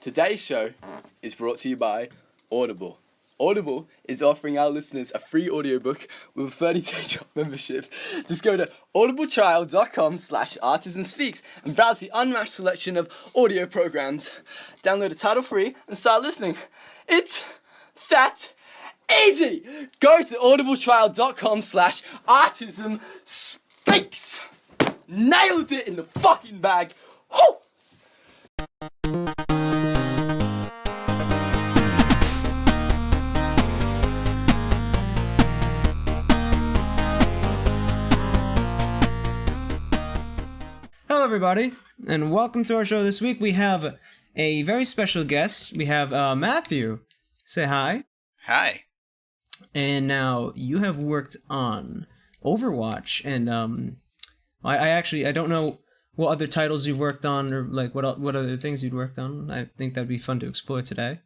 Today's show is brought to you by Audible. Audible is offering our listeners a free audiobook with a 30-day trial membership. Just go to audibletrial.com/artisanspeaks and browse the unmatched selection of audio programs. Download a title free and start listening. It's that easy! Go to audibletrial.com/artisanspeaks. Nailed it in the fucking bag. Woo! Hello everybody, and welcome to our show this week. We have a very special guest. We have Matthew. Say hi. Hi. And now you have worked on Overwatch, and I don't know what other titles you've worked on, or like what other things you'd worked on. I think that'd be fun to explore today.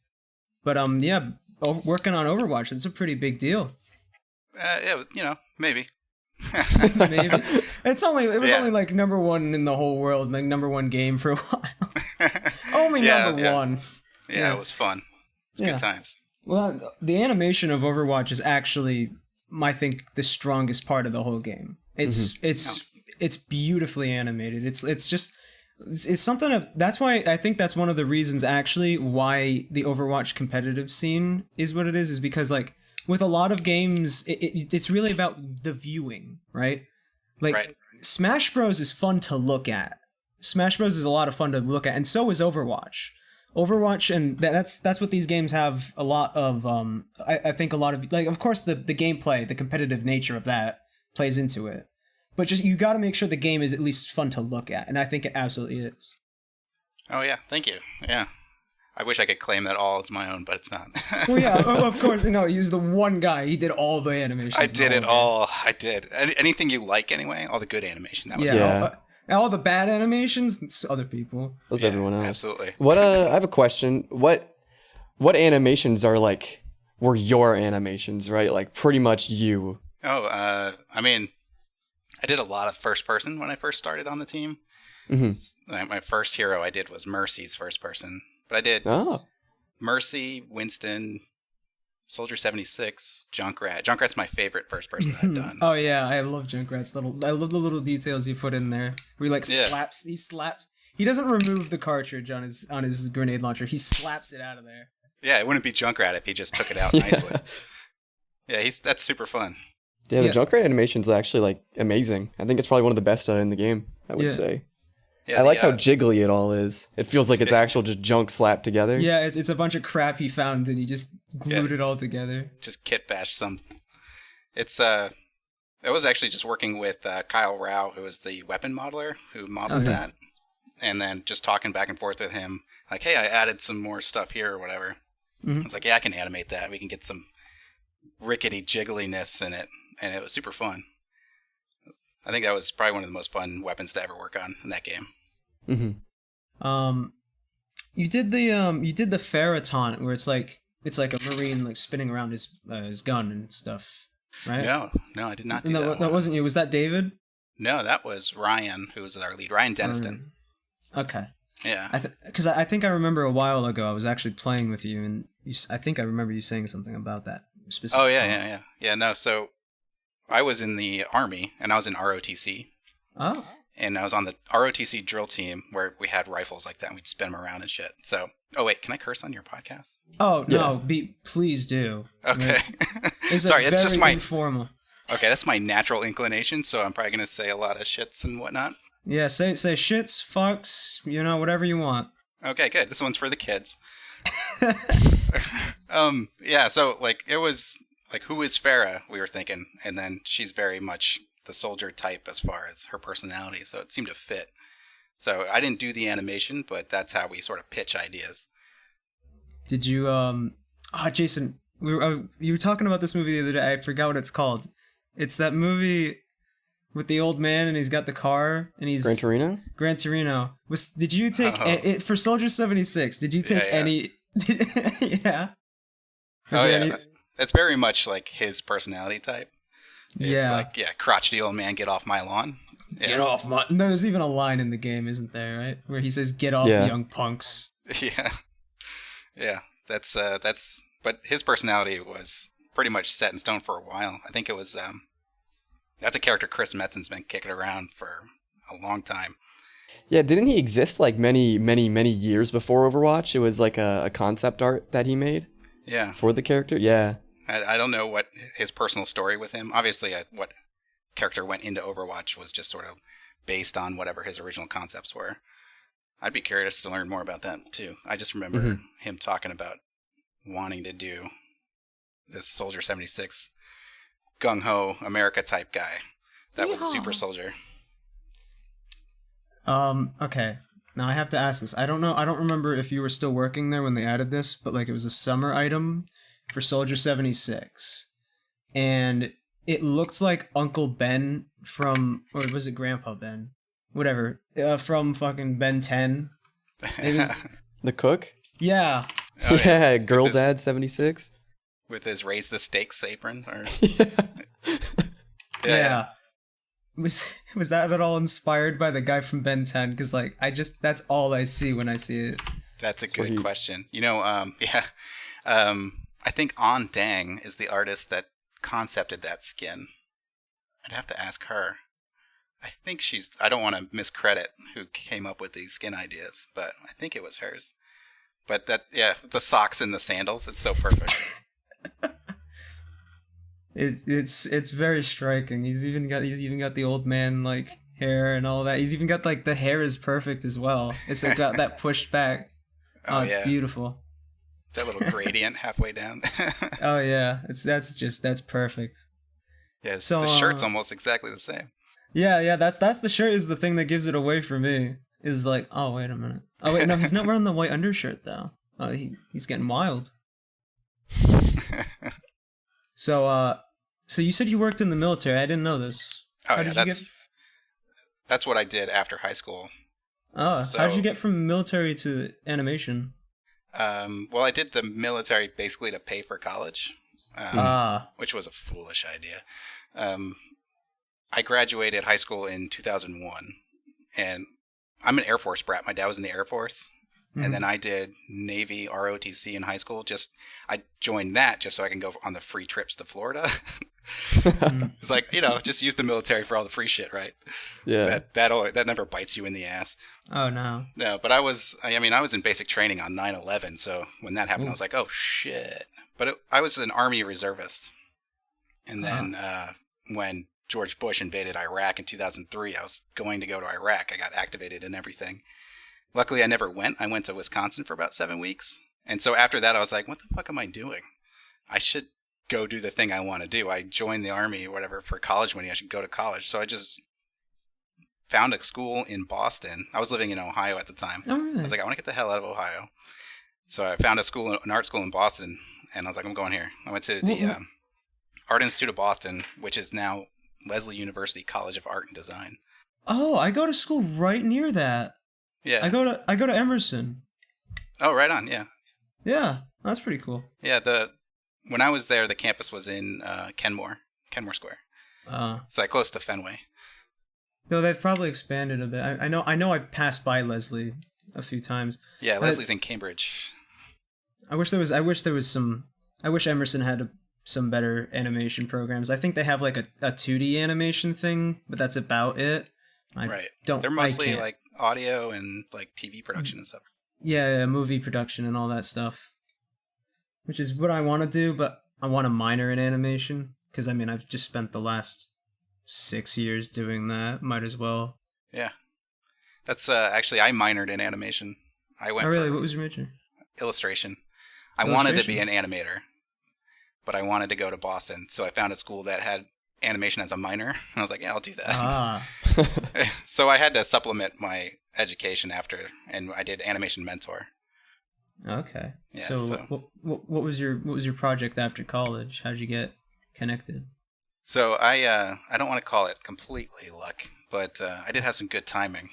But working on Overwatch, it's a pretty big deal. It was, maybe. Maybe it was only like number one in the whole world, like number one game for a while. Only number one. Yeah, it was fun. Good times. Well, the animation of Overwatch is actually, I think, the strongest part of the whole game. It's beautifully animated. It's something that's why I think that's one of the reasons actually why the Overwatch competitive scene is what it is because like with a lot of games, it's really about the viewing, right? Like, right. Smash Bros. Is fun to look at. Smash Bros. Is a lot of fun to look at, and so is Overwatch. Overwatch, and that's what these games have a lot of, I think a lot of, like, of course, the gameplay, the competitive nature of that plays into it. But just, you gotta make sure the game is at least fun to look at, and I think it absolutely is. Oh, yeah, thank you. Yeah. I wish I could claim that all as my own, but it's not. Well, yeah, of course, he was the one guy. He did all the animations. I did it all. I did. Anything you like, anyway. All the good animation. That was all the bad animations, it's other people. That's everyone else. Absolutely. What? I have a question. What animations were your animations, right? Like, pretty much you. Oh, I mean, I did a lot of first person when I first started on the team. Mm-hmm. My first hero I did was Mercy's first person. But I did Mercy, Winston, Soldier 76, Junkrat. Junkrat's my favorite first person I've done. Oh yeah, I love Junkrat's I love the little details you put in there. Where he slaps. He doesn't remove the cartridge on his grenade launcher. He slaps it out of there. Yeah, it wouldn't be Junkrat if he just took it out nicely. Yeah, that's super fun. Yeah, the Junkrat animation's actually like amazing. I think it's probably one of the best in the game, I would say. Yeah, I like how jiggly it all is. It feels like it's actual just junk slapped together. Yeah, it's a bunch of crap he found and he just glued it all together. Just kit bashed some. It was actually just working with Kyle Rao, who was the weapon modeler who modeled that, and then just talking back and forth with him, like, hey, I added some more stuff here or whatever. I was like, yeah, I can animate that. We can get some rickety jiggliness in it, and it was super fun. I think that was probably one of the most fun weapons to ever work on in that game. Mm-hmm. You did the Ferroton where it's like a Marine like spinning around his gun and stuff, right? No, I did not do that. That wasn't you. Was that David? No, that was Ryan, who was our lead. Ryan Deniston. Okay. Yeah. Because I think I remember a while ago I was actually playing with you, and I think I remember you saying something about that specific. Oh yeah. No, so I was in the Army and I was in ROTC. Oh. And I was on the ROTC drill team where we had rifles like that and we'd spin them around and shit. So, oh wait, can I curse on your podcast? Oh, no, please do. Okay. Sorry, it's just my informal. Okay, that's my natural inclination, so I'm probably going to say a lot of shits and whatnot. Yeah, say shits, fucks, whatever you want. Okay, good. This one's for the kids. Yeah, so like it was like, who is Farah? We were thinking, and then she's very much the soldier type as far as her personality, so it seemed to fit. So I didn't do the animation, but that's how we sort of pitch ideas. Did you Jason, you were talking about this movie the other day. I forgot what it's called. It's that movie with the old man and he's got the car and he's Gran Torino. Did you take it for Soldier 76? Did you take any? Yeah. It's very much like his personality type. It's like, crotchety old man, get off my lawn. Yeah. Get off my... There's even a line in the game, isn't there, right? Where he says, get off, young punks. Yeah. Yeah, that's. But his personality was pretty much set in stone for a while. I think it was. That's a character Chris Metzen's been kicking around for a long time. Yeah, didn't he exist like many, many, many years before Overwatch? It was like a concept art that he made. Yeah. For the character, yeah. I don't know what his personal story with him. Obviously, what character went into Overwatch was just sort of based on whatever his original concepts were. I'd be curious to learn more about that too. I just remember him talking about wanting to do this Soldier 76 gung-ho America type guy that was a super soldier. Okay. Now I have to ask this. I don't know. I don't remember if you were still working there when they added this, but like it was a summer item for Soldier 76. And it looked like Uncle Ben from, or was it Grandpa Ben? Whatever. From fucking Ben 10. It was the cook? Yeah. Oh, yeah, Girl Dad 76. With his raise the stakes apron or yeah. Was that at all inspired by the guy from Ben 10? Because like that's all I see when I see it. That's a good question. You know, I think On Dang is the artist that concepted that skin. I'd have to ask her. I think I don't want to miscredit who came up with these skin ideas, but I think it was hers. But the socks and the sandals, it's so perfect. It's very striking. He's even got the old man like hair and all that. He's even got like the hair is perfect as well. It's like got that pushed back. Oh, it's beautiful. That little gradient halfway down. Oh yeah, that's perfect. Yeah, so the shirt's almost exactly the same. Yeah, that's the shirt is the thing that gives it away for me. Is like, oh wait a minute. Oh wait, no, he's not wearing the white undershirt though. He's getting wild. So you said you worked in the military. I didn't know this. Oh, yeah, that's what I did after high school. Oh, how did you get from military to animation? Well, I did the military basically to pay for college, which was a foolish idea. I graduated high school in 2001, and I'm an Air Force brat. My dad was in the Air Force. And then I did Navy ROTC in high school. I joined that just so I can go on the free trips to Florida. It's like, just use the military for all the free shit, right? Yeah. That never bites you in the ass. Oh, no. No, but I was in basic training on 9/11. So when that happened, I was like, oh, shit. But I was an Army reservist. And then when George Bush invaded Iraq in 2003, I was going to go to Iraq. I got activated and everything. Luckily, I never went. I went to Wisconsin for about 7 weeks. And so after that, I was like, what the fuck am I doing? I should go do the thing I want to do. I joined the Army or whatever for college money. I should go to college. So I just found a school in Boston. I was living in Ohio at the time. Oh, really? I was like, I want to get the hell out of Ohio. So I found an art school in Boston. And I was like, I'm going here. I went to the Art Institute of Boston, which is now Lesley University College of Art and Design. Oh, I go to school right near that. Yeah. I go to Emerson. Oh, right on, yeah. Yeah, that's pretty cool. Yeah, when I was there, the campus was in Kenmore Square. It's like close to Fenway. Though they've probably expanded a bit. I know I passed by Lesley a few times. Yeah, Lesley's in Cambridge. I wish Emerson had some better animation programs. I think they have like a 2D animation thing, but that's about it. They're mostly like audio and like TV production and stuff. Yeah, movie production and all that stuff. Which is what I want to do, but I want to minor in animation. Because, I've just spent the last 6 years doing that. Might as well. Yeah. That's, actually, I minored in animation. I went really? What was your major? Illustration. I wanted to be an animator, but I wanted to go to Boston. So I found a school that had animation as a minor. And I was like, yeah, I'll do that. So I had to supplement my education after, and I did Animation Mentor. Okay. Yeah, so what was your project after college? How'd you get connected? So I don't want to call it completely luck, but I did have some good timing.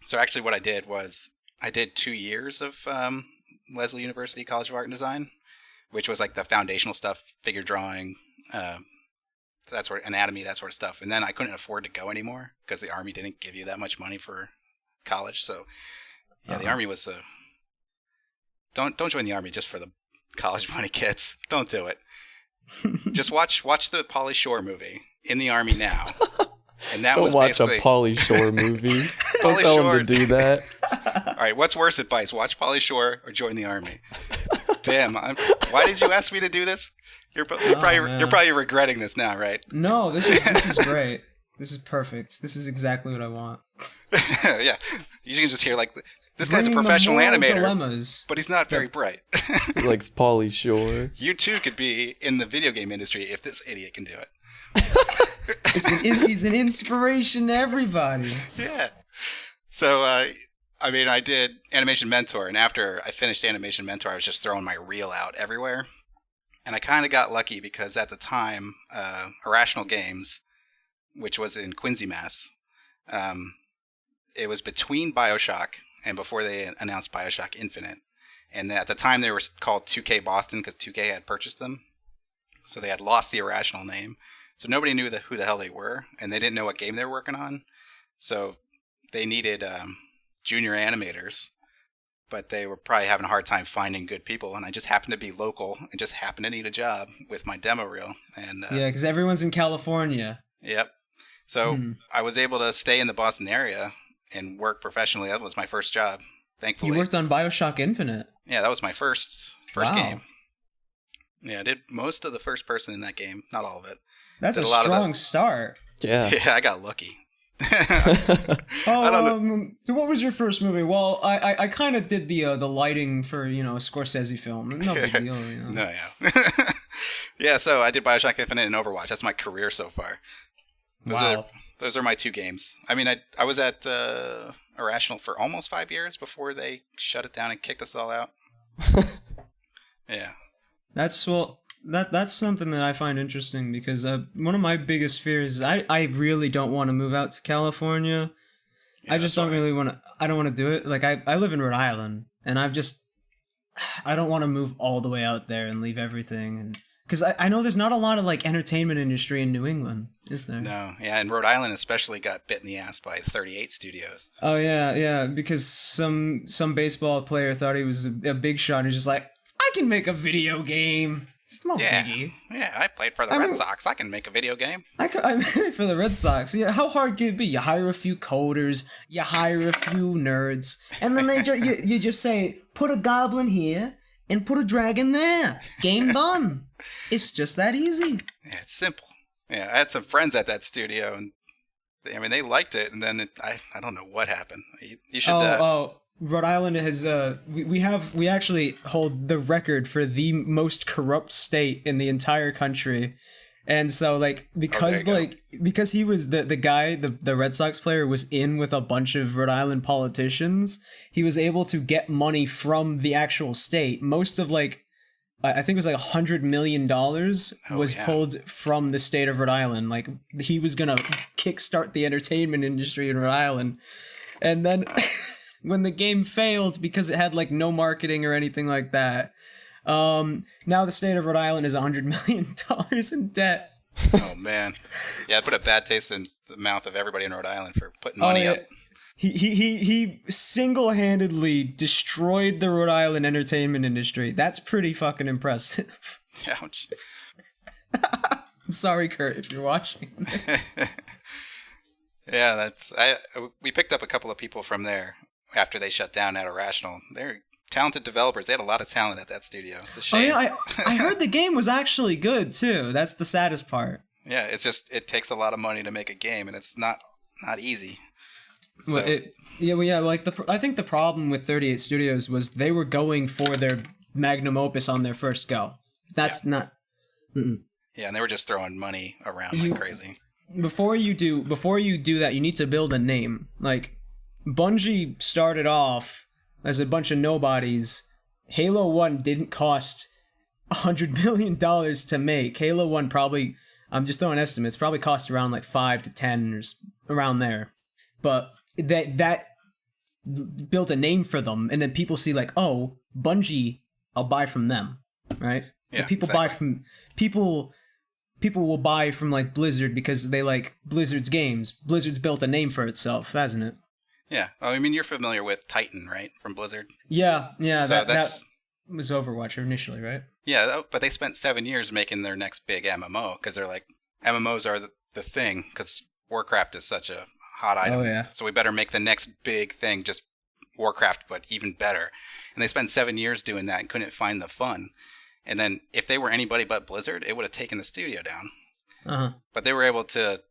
So actually what I did was I did 2 years of Lesley University College of Art and Design, which was like the foundational stuff, figure drawing, that sort of anatomy, that sort of stuff. And then I couldn't afford to go anymore because the Army didn't give you that much money for college. So yeah, the Army was don't join the army just for the college money, kids. Don't do it. Just watch the Pauly Shore movie, In the Army Now. And that Don't watch a Pauly Shore movie. Don't tell him to do that. All right, what's worse advice? Watch Pauly Shore or join the army? Damn, why did you ask me to do this? You're probably regretting this now, right? No, this is great. This is perfect. This is exactly what I want. Yeah, you can just hear like this guy's a professional animator, dilemmas. but he's not very bright. He likes Pauly Shore. You too could be in the video game industry if this idiot can do it. He's an inspiration to everybody. Yeah. So, I did Animation Mentor, and after I finished Animation Mentor, I was just throwing my reel out everywhere. And I kind of got lucky because at the time, Irrational Games, which was in Quincy, Mass., it was between BioShock and before they announced BioShock Infinite. And at the time, they were called 2K Boston because 2K had purchased them. So they had lost the Irrational name. So nobody knew who the hell they were, and they didn't know what game they were working on. So they needed junior animators, but they were probably having a hard time finding good people. And I just happened to be local and just happened to need a job with my demo reel. And yeah, because everyone's in California. Yep. So I was able to stay in the Boston area and work professionally. That was my first job, thankfully. You worked on BioShock Infinite. Yeah, that was my first wow. game. Yeah, I did most of the first person in that game, not all of it. That's a strong start. Yeah. Yeah, I got lucky. What was your first movie? Well, I kind of did the lighting for, a Scorsese film. No big deal. No, yeah. Yeah, so I did BioShock Infinite and Overwatch. That's my career so far. Those are my two games. I mean, I was at Irrational for almost 5 years before they shut it down and kicked us all out. Yeah. That's something that I find interesting because one of my biggest fears is I really don't want to move out to California. Yeah, I just don't really want to. I don't want to do it. Like I live in Rhode Island, and I don't want to move all the way out there and leave everything. And because I know there's not a lot of like entertainment industry in New England, is there? No, yeah, and Rhode Island especially got bit in the ass by 38 studios. Oh yeah, because some baseball player thought he was a big shot, and he's just like, I can make a video game. It's no biggie. Yeah, I played for the Red Sox. I can make a video game. I played for the Red Sox. Yeah, how hard can it be? You hire a few coders, you hire a few nerds, and then you just say, put a goblin here and put a dragon there. Game done. It's just that easy. Yeah, it's simple. Yeah, I had some friends at that studio, and they liked it, and then I don't know what happened. You should. Rhode Island has we actually hold the record for the most corrupt state in the entire country, and so like because he was the guy, the Red Sox player was in with a bunch of Rhode Island politicians, he was able to get money from the actual state. Most of I think it was like $100 million pulled from the state of Rhode Island. Like he was gonna kickstart the entertainment industry in Rhode Island, and then. When the game failed because it had like no marketing or anything like that. Now the state of Rhode Island is $100 million in debt. Oh man, yeah, it put a bad taste in the mouth of everybody in Rhode Island for putting money up. He single-handedly destroyed the Rhode Island entertainment industry. That's pretty fucking impressive. Ouch. I'm sorry, Kurt, if you're watching this. Yeah, we picked up a couple of people from there. After they shut down at Irrational. They're talented developers. They had a lot of talent at that studio. It's a shame. Oh yeah, I heard the game was actually good too. That's the saddest part. Yeah, it's just it takes a lot of money to make a game, and it's not easy. So. I think the problem with 38 Studios was they were going for their magnum opus on their first go. That's not. Mm-mm. Yeah, and they were just throwing money around like crazy. Before you do that, you need to build a name. Like. Bungie started off as a bunch of nobodies. Halo 1 didn't cost $100 million to make. Halo 1 probably, I'm just throwing estimates, probably cost around like 5 to 10 or around there. But that built a name for them, and then people see like, oh, Bungie, I'll buy from them, right? Yeah, people exactly. buy from people will buy from like Blizzard because they like Blizzard's games. Blizzard's built a name for itself, hasn't it? Yeah. I mean, you're familiar with Titan, right? From Blizzard? Yeah. So was Overwatch initially, right? Yeah, but they spent 7 years making their next big MMO because they're like, MMOs are the thing because Warcraft is such a hot item. Oh, yeah. So we better make the next big thing just Warcraft, but even better. And they spent 7 years doing that and couldn't find the fun. And then if they were anybody but Blizzard, it would have taken the studio down. Uh-huh. But they were able to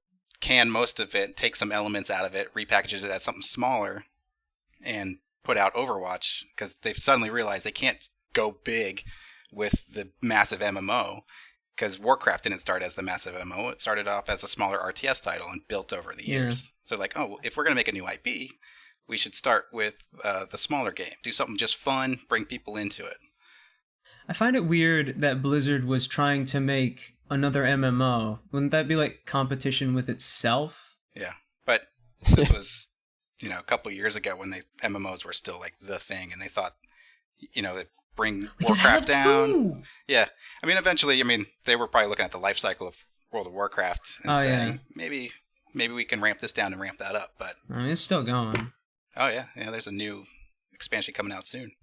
can most of it, take some elements out of it, repackage it as something smaller, and put out Overwatch because they've suddenly realized they can't go big with the massive MMO because Warcraft didn't start as the massive MMO. It started off as a smaller RTS title and built over the years. So like, oh, if we're going to make a new IP, we should start with the smaller game. Do something just fun, bring people into it. I find it weird that Blizzard was trying to make another MMO. Wouldn't that be like competition with itself? Yeah, but this was, a couple years ago when MMOs were still like the thing, and they thought, they bring Warcraft down. Yeah, eventually, they were probably looking at the life cycle of World of Warcraft and saying maybe we can ramp this down and ramp that up. But it's still going. Oh yeah, there's a new expansion coming out soon.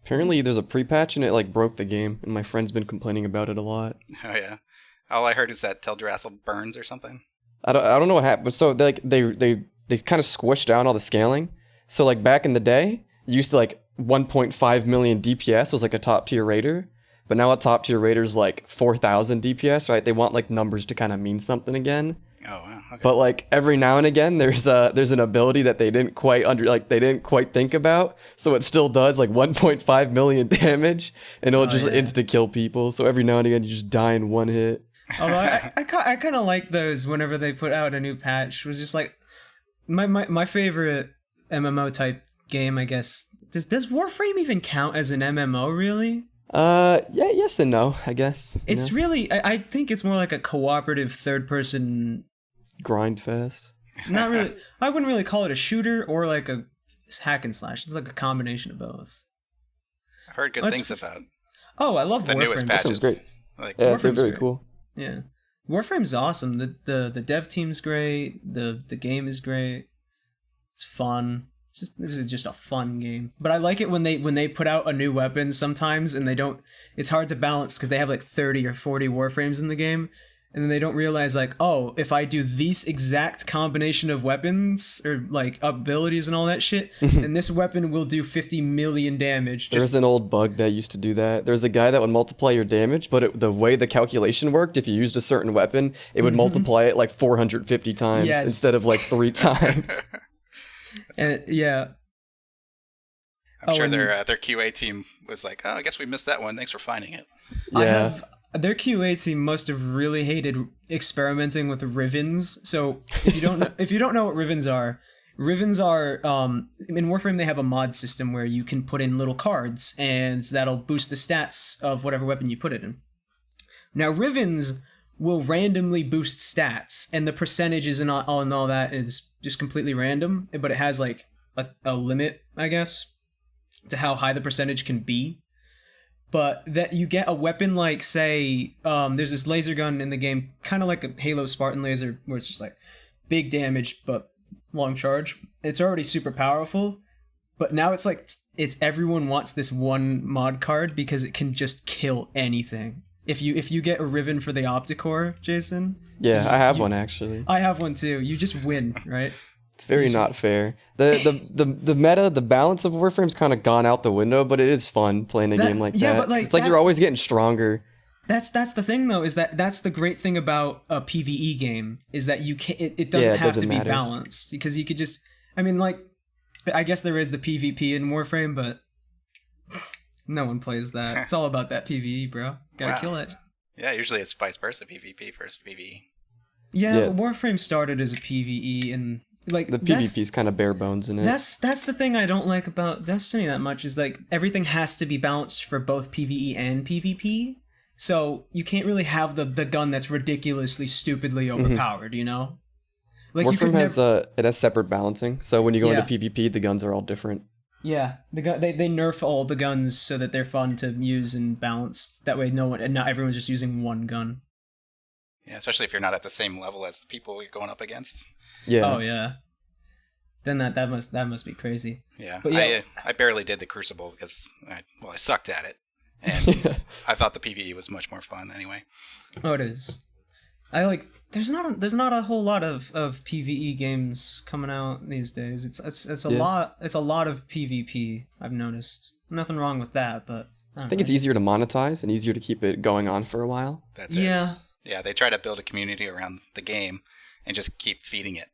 Apparently, there's a pre-patch and it like broke the game, and my friend's been complaining about it a lot. Oh yeah, all I heard is that Teldrassil burns or something. I don't know what happened. So they kind of squished down all the scaling. So like back in the day, you used to like 1.5 million DPS was like a top tier raider, but now a top tier raider is like 4,000 DPS, right? They want like numbers to kind of mean something again. Oh wow. Okay. But like every now and again, there's an ability that they didn't quite think about, so it still does like 1.5 million damage, and it'll just insta kill people. So every now and again, you just die in one hit. Although I kind of like those whenever they put out a new patch. It was just like my favorite MMO type game, I guess. Does Warframe even count as an MMO really? Yeah, yes and no, I guess. It's really, I think it's more like a cooperative third person grind fest. Not really. I wouldn't really call it a shooter or like a hack and slash. It's like a combination of both. I heard good things about. Oh, I love the Warframe. newest patches. Sounds great. Like, yeah, they're very cool. Yeah, Warframe's awesome. The dev team's great. The game is great. It's fun. This is just a fun game. But I like it when they put out a new weapon sometimes, and they don't. It's hard to balance because they have like 30 or 40 Warframes in the game, and then they don't realize like, oh, if I do this exact combination of weapons or like abilities and all that shit, then this weapon will do 50 million damage. There's an old bug that used to do that. There's a guy that would multiply your damage, but the way the calculation worked, if you used a certain weapon, it would multiply it like 450 times instead of like 3 times. And yeah. I'm sure their QA team was like, oh, I guess we missed that one. Thanks for finding it. Yeah. Their QA team must have really hated experimenting with Rivens. So if you don't know what Rivens are in Warframe they have a mod system where you can put in little cards and that'll boost the stats of whatever weapon you put it in. Now Rivens will randomly boost stats, and the percentages and all that is just completely random, but it has like a limit, I guess, to how high the percentage can be. But that you get a weapon like, say, there's this laser gun in the game, kind of like a Halo Spartan laser, where it's just like big damage but long charge. It's already super powerful, but now it's like everyone wants this one mod card because it can just kill anything. If you get a Riven for the Opticore, Jason. Yeah, I have one actually. I have one too. You just win, right? It's very not fair. The meta, the balance of Warframe's kind of gone out the window, but it is fun playing a game like that. But like, it's like you're always getting stronger. That's the thing though, is that's the great thing about a PvE game, is that you can it doesn't have to be balanced, because you could just, I guess there is the PvP in Warframe, but no one plays that. It's all about that PvE, bro. Gotta kill it. Yeah, usually it's vice versa, PvP versus PvE. Yeah, Warframe started as a PvE, and like the PvP is kind of bare bones in it. That's the thing I don't like about Destiny that much, is like everything has to be balanced for both PvE and PvP. So you can't really have the gun that's ridiculously stupidly overpowered, you know? Like Warframe has separate balancing, so when you go into PvP, the guns are all different. Yeah, they nerf all the guns so that they're fun to use and balanced. That way, not everyone's just using one gun. Yeah, especially if you're not at the same level as the people you're going up against. Yeah. Oh yeah. Then that must be crazy. Yeah, but yeah, I barely did the Crucible because I sucked at it. And I thought the PvE was much more fun anyway. Oh, it is. I like. There's not a whole lot of PvE games coming out these days. It's a lot. It's a lot of PvP. I've noticed. Nothing wrong with that, but I think it's easier to monetize and easier to keep it going on for a while. That's it. Yeah, they try to build a community around the game and just keep feeding it.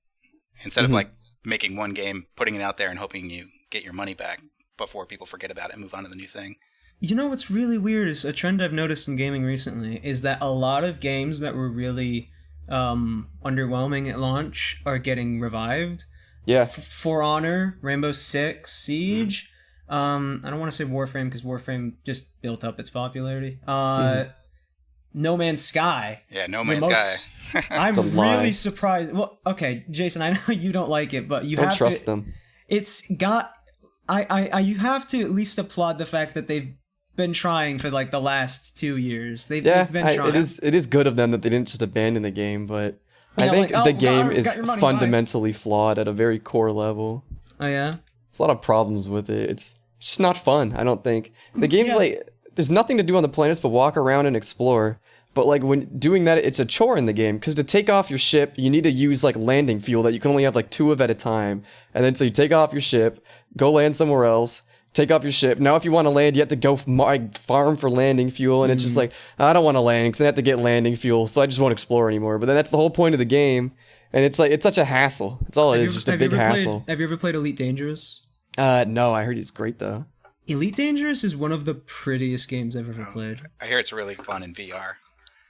Instead of like making one game, putting it out there and hoping you get your money back before people forget about it and move on to the new thing. You know what's really weird is a trend I've noticed in gaming recently is that a lot of games that were really underwhelming at launch are getting revived. Yeah. For Honor, Rainbow Six Siege. I don't want to say Warframe because Warframe just built up its popularity. No Man's Sky. Yeah, No Man's Sky. I'm really surprised. Well, okay, Jason, I know you don't like it, but you don't have trust to, them. It's got. You have to at least applaud the fact that they've been trying for like the last 2 years. They've been trying. It is good of them that they didn't just abandon the game, but Yeah, I think like, the game is got your money, fundamentally flawed at a very core level. Oh yeah. There's a lot of problems with it. It's just not fun, I don't think. The game's like, there's nothing to do on the planets but walk around and explore. But like when doing that, it's a chore in the game because to take off your ship, you need to use like landing fuel that you can only have like 2 of at a time. And then so you take off your ship, go land somewhere else, take off your ship. Now if you want to land, you have to go farm for landing fuel. And it's just like, I don't want to land because I have to get landing fuel. So I just won't explore anymore. But then that's the whole point of the game. And it's like, it's such a hassle. It's all it is, just a big hassle. Have you ever played Elite Dangerous? No, I heard he's great though. Elite Dangerous is one of the prettiest games I've ever played. I hear it's really fun in VR.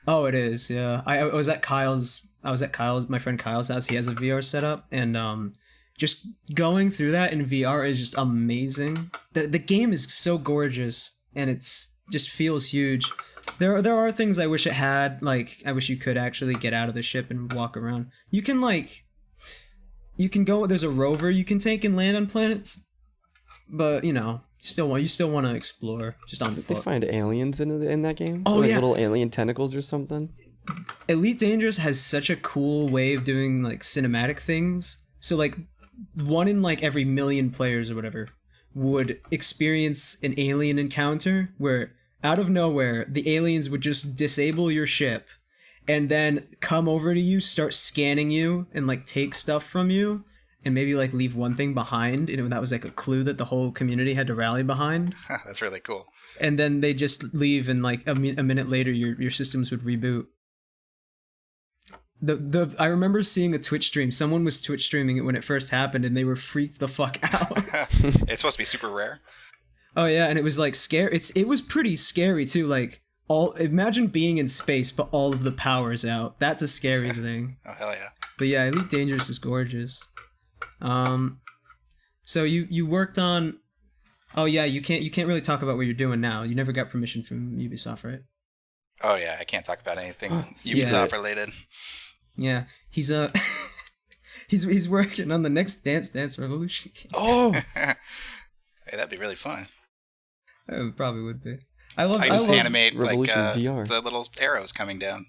Oh, it is. Yeah, I was at my friend Kyle's house. He has a VR setup, and just going through that in VR is just amazing. The game is so gorgeous, and it's just feels huge. There are things I wish it had. Like I wish you could actually get out of the ship and walk around. You can go. There's a rover you can take and land on planets, but you still want to explore just on Did foot. they find aliens in that game? Oh, like yeah. Little alien tentacles or something? Elite Dangerous has such a cool way of doing like cinematic things. So like one in like every million players or whatever would experience an alien encounter where out of nowhere the aliens would just disable your ship and then come over to you, start scanning you and like take stuff from you. And maybe like leave one thing behind, and that was like a clue that the whole community had to rally behind. That's really cool. And then they just leave, and like a minute later, your systems would reboot. I remember seeing a Twitch stream. Someone was Twitch streaming it when it first happened, and they were freaked the fuck out. It's supposed to be super rare. Oh yeah, and it was like scary. It was pretty scary too. Like imagine being in space, but all of the power's out. That's a scary thing. Oh hell yeah. But yeah, Elite Dangerous is gorgeous. So you worked on. Oh yeah, you can't really talk about what you're doing now. You never got permission from Ubisoft, right? Oh yeah, I can't talk about anything Ubisoft related. Yeah, he's he's working on the next Dance Revolution game. Oh, Hey, that'd be really fun. It probably would be. I just animate Revolution like VR. the little arrows coming down.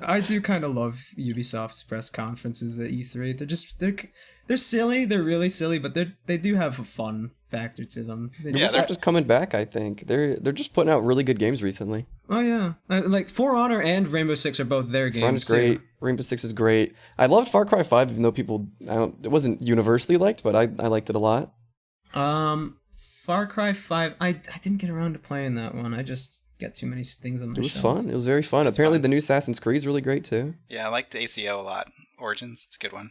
I do kind of love Ubisoft's press conferences at E3. They're silly. They're really silly, but they do have a fun factor to them. they're just coming back. I think they're just putting out really good games recently. Oh yeah, like For Honor and Rainbow Six are both their games. Front's great. Too. Rainbow Six is great. I loved Far Cry 5, even though it wasn't universally liked, but I liked it a lot. Far Cry 5. I didn't get around to playing that one. I just got too many things on my It was shelf. fun. It was very fun. Apparently, the new Assassin's Creed is really great too. Yeah, I like the ACO a lot. Origins, it's a good one.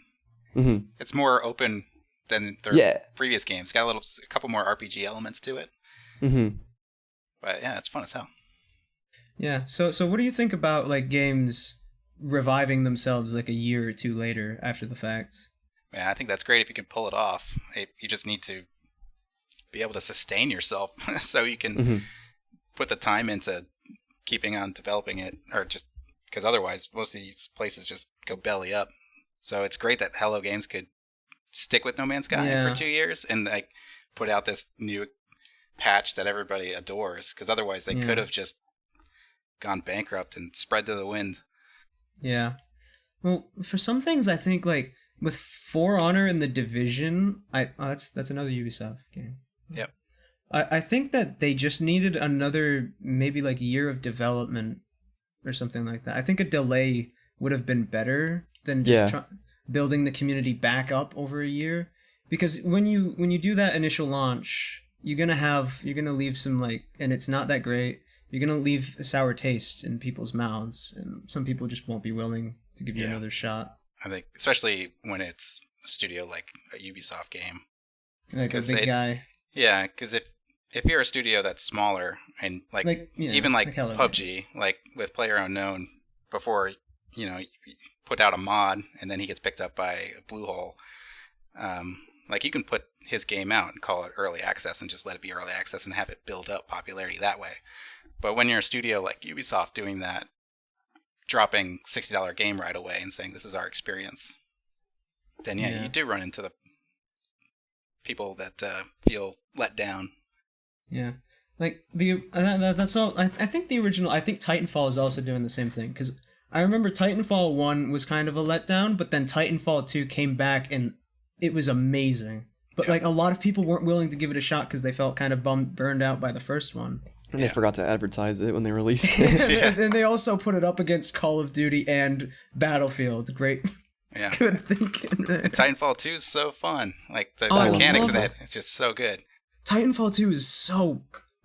Mm-hmm. It's more open than their previous games. Got a couple more RPG elements to it. Mm-hmm. But yeah, it's fun as hell. Yeah. So what do you think about like games reviving themselves like a year or two later after the fact? Yeah, I think that's great if you can pull it off. You just need to be able to sustain yourself so you can put the time into keeping on developing it, or just because otherwise most of these places just go belly up. So it's great that Hello Games could stick with No Man's Sky for 2 years and like put out this new patch that everybody adores, because otherwise they could have just gone bankrupt and spread to the wind. Yeah. Well, for some things I think like with For Honor and The Division, that's another Ubisoft game. Yep. I think that they just needed another maybe like year of development or something like that. I think a delay would have been better than just building the community back up over a year, because when you do that initial launch, you're gonna leave some like, and it's not that great. You're gonna leave a sour taste in people's mouths, and some people just won't be willing to give you another shot. I think, especially when it's a studio like a Ubisoft game, Like a big guy. Yeah, because if you're a studio that's smaller and even like PUBG, like with PlayerUnknown, before you put out a mod and then he gets picked up by Bluehole, like you can put his game out and call it early access and just let it be early access and have it build up popularity that way. But when you're a studio like Ubisoft doing that, dropping $60 game right away and saying this is our experience, then you do run into the people that feel let down. Yeah, like that's all. I think the original. I think Titanfall is also doing the same thing, because I remember Titanfall 1 was kind of a letdown, but then Titanfall 2 came back and it was amazing. But like a lot of people weren't willing to give it a shot because they felt kind of burned out by the first one. And they forgot to advertise it when they released it. And they also put it up against Call of Duty and Battlefield. Great. Yeah. Good thinking there. And Titanfall 2 is so fun. Like the mechanics in it, it's just so good. Titanfall 2 is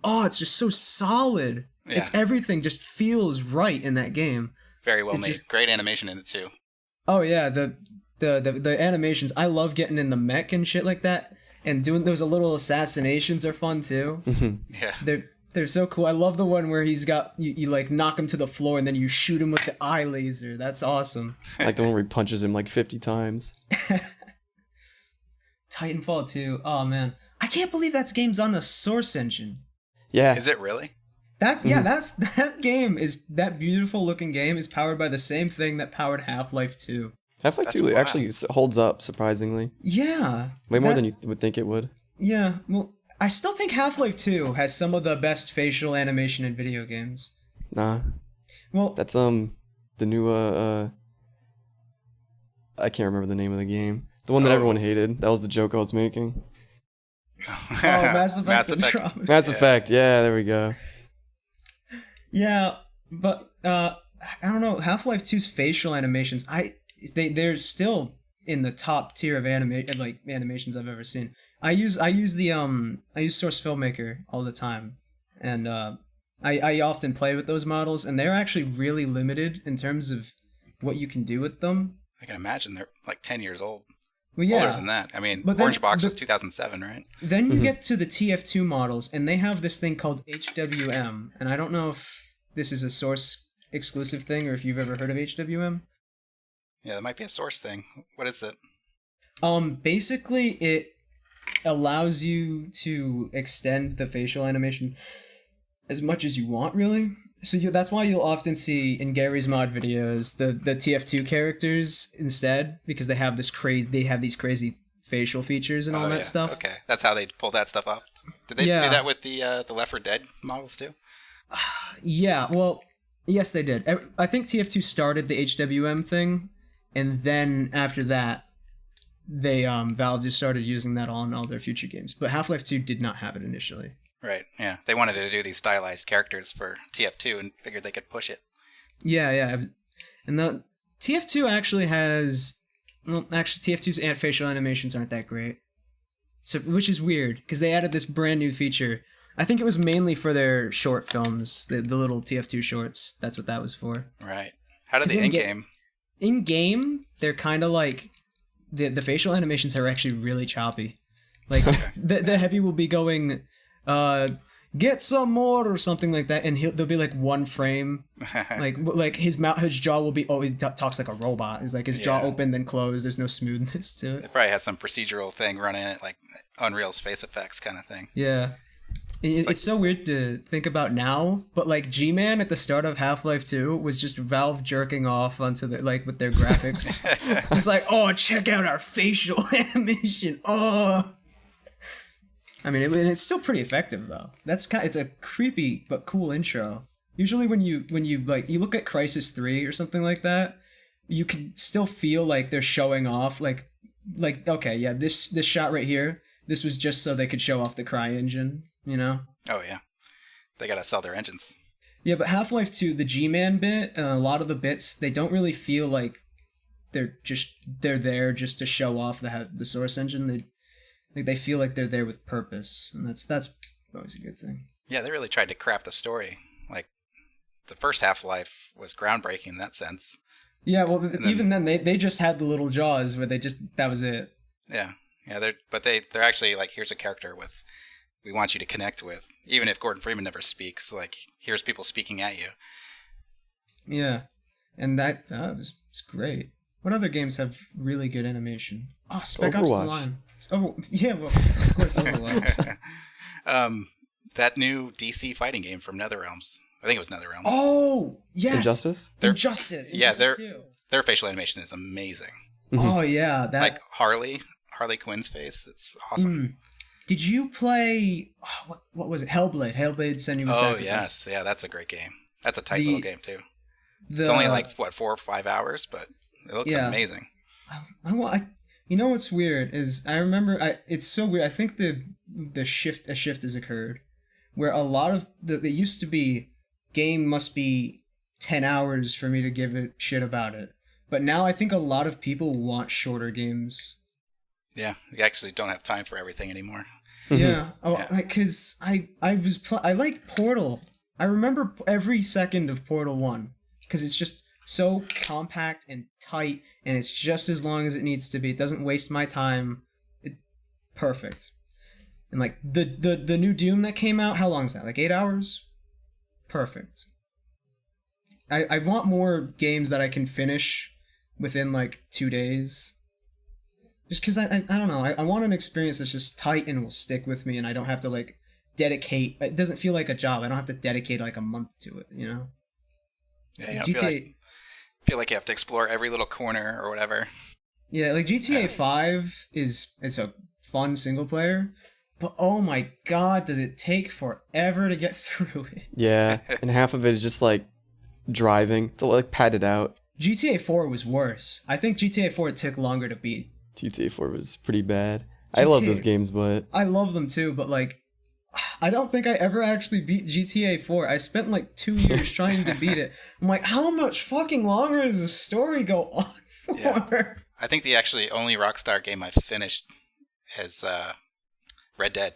it's just so solid. Yeah. It's everything just feels right in that game. Very well made. Great animation in it too. Oh yeah, the animations. I love getting in the mech and shit like that, and doing those little assassinations are fun too. Yeah. They're so cool. I love the one where he's got you like knock him to the floor and then you shoot him with the eye laser. That's awesome. Like the one where he punches him like 50 times. Titanfall 2. Oh man, I can't believe that game's on the Source engine. Yeah. Is it really? That game is, that beautiful looking game is powered by the same thing that powered Half-Life 2. Half-Life 2 actually holds up surprisingly. Yeah. Way more than you would think it would. Yeah. Well, I still think Half-Life 2 has some of the best facial animation in video games. Nah. Well, that's the new I can't remember the name of the game. The one that everyone hated. That was the joke I was making. Mass Effect. Mass Effect. Yeah, there we go. Yeah, but I don't know. Half-Life 2's facial animations, they're still in the top tier of animations I've ever seen. I use Source Filmmaker all the time, and I often play with those models, and they're actually really limited in terms of what you can do with them. I can imagine they're like 10 years old. Well, yeah. Older than that. I mean, Orange Box was 2007, right? Then you get to the TF2 models, and they have this thing called HWM, and I don't know if this is a Source exclusive thing or if you've ever heard of HWM. Yeah, that might be a Source thing. What is it? Basically, it allows you to extend the facial animation as much as you want, really. So that's why you'll often see in Gary's mod videos the TF2 characters instead, because they have these crazy facial features and all that stuff. Okay, that's how they pull that stuff off. Did they do that with the Left 4 Dead models too? Yeah, well, yes, they did. I think TF2 started the HWM thing, and then after that, they Valve just started using that on all their future games. But Half-Life 2 did not have it initially. Right, yeah. They wanted to do these stylized characters for TF2 and figured they could push it. Yeah. And the TF2 actually has... Well, actually, TF2's facial animations aren't that great. So, which is weird, because they added this brand new feature. I think it was mainly for their short films, the little TF2 shorts. That's what that was for. Right. How do they in-game? In-game, they're kind of like... The facial animations are actually really choppy. Like, the Heavy will be going... get some more or something like that, and there'll be like one frame, like his jaw will be he talks like a robot. He's like his jaw open then closed. There's no smoothness to it. It probably has some procedural thing running it, like Unreal's face effects kind of thing. Yeah, it's so weird to think about now, but like G-Man at the start of Half-Life 2 was just Valve jerking off onto the with their graphics. It's like, oh, check out our facial animation. Oh. I mean, it's still pretty effective though. It's a creepy but cool intro. Usually when you you look at Crysis 3 or something like that, you can still feel like they're showing off like okay, yeah, this shot right here, this was just so they could show off the CryEngine. you know? Oh yeah, they gotta sell their engines. Yeah, but Half-Life 2, the G-Man bit, a lot of the bits, they don't really feel like they're there just to show off the source engine. They feel like they're there with purpose, and that's always a good thing. Yeah, they really tried to craft a story. Like the first Half-Life was groundbreaking in that sense. Yeah, well, even then they just had the little jaws where that was it. Yeah, they're actually like, here's a character we want you to connect with, even if Gordon Freeman never speaks. Like, here's people speaking at you. Yeah, and that was great. What other games have really good animation? Oh, Spec Ops: The Line. Oh, yeah, well, of course, Overwatch. That new DC fighting game from NetherRealms. I think it was NetherRealms. Oh, yes. Injustice? Injustice. Yeah, Injustice their facial animation is amazing. Oh, yeah. Like Harley Quinn's face. It's awesome. Did you play, what was it? Hellblade. Hellblade Senua's Sacrifice. Oh, yes. Yeah, that's a great game. That's a tight little game, too. It's only like, 4 or 5 hours, but it looks amazing. You know what's weird is I remember it's so weird. I think a shift has occurred where a lot of it used to be game must be 10 hours for me to give a shit about it. But now I think a lot of people want shorter games. Yeah, you actually don't have time for everything anymore. Yeah. Because I like Portal. I remember every second of Portal 1 because it's just so compact and tight, and it's just as long as it needs to be. It doesn't waste my time. Perfect. And like the new Doom that came out, how long is that? Like 8 hours? Perfect. I want more games that I can finish within like 2 days. Just because I don't know. I want an experience that's just tight and will stick with me, and I don't have to like dedicate. It doesn't feel like a job. I don't have to dedicate like a month to it, you know? Yeah, you don't feel like you have to explore every little corner or whatever. Yeah, like GTA 5 it's a fun single player, but oh my god, does it take forever to get through it? Yeah, and half of it is just like driving to like pad it out. GTA 4 was worse. I think GTA 4 took longer to beat. GTA 4 was pretty bad. I love those games, but I love them too, but like I don't think I ever actually beat GTA 4. I spent like 2 years trying to beat it. I'm like, how much fucking longer does the story go on for? Yeah. I think the actually only Rockstar game I've finished is Red Dead.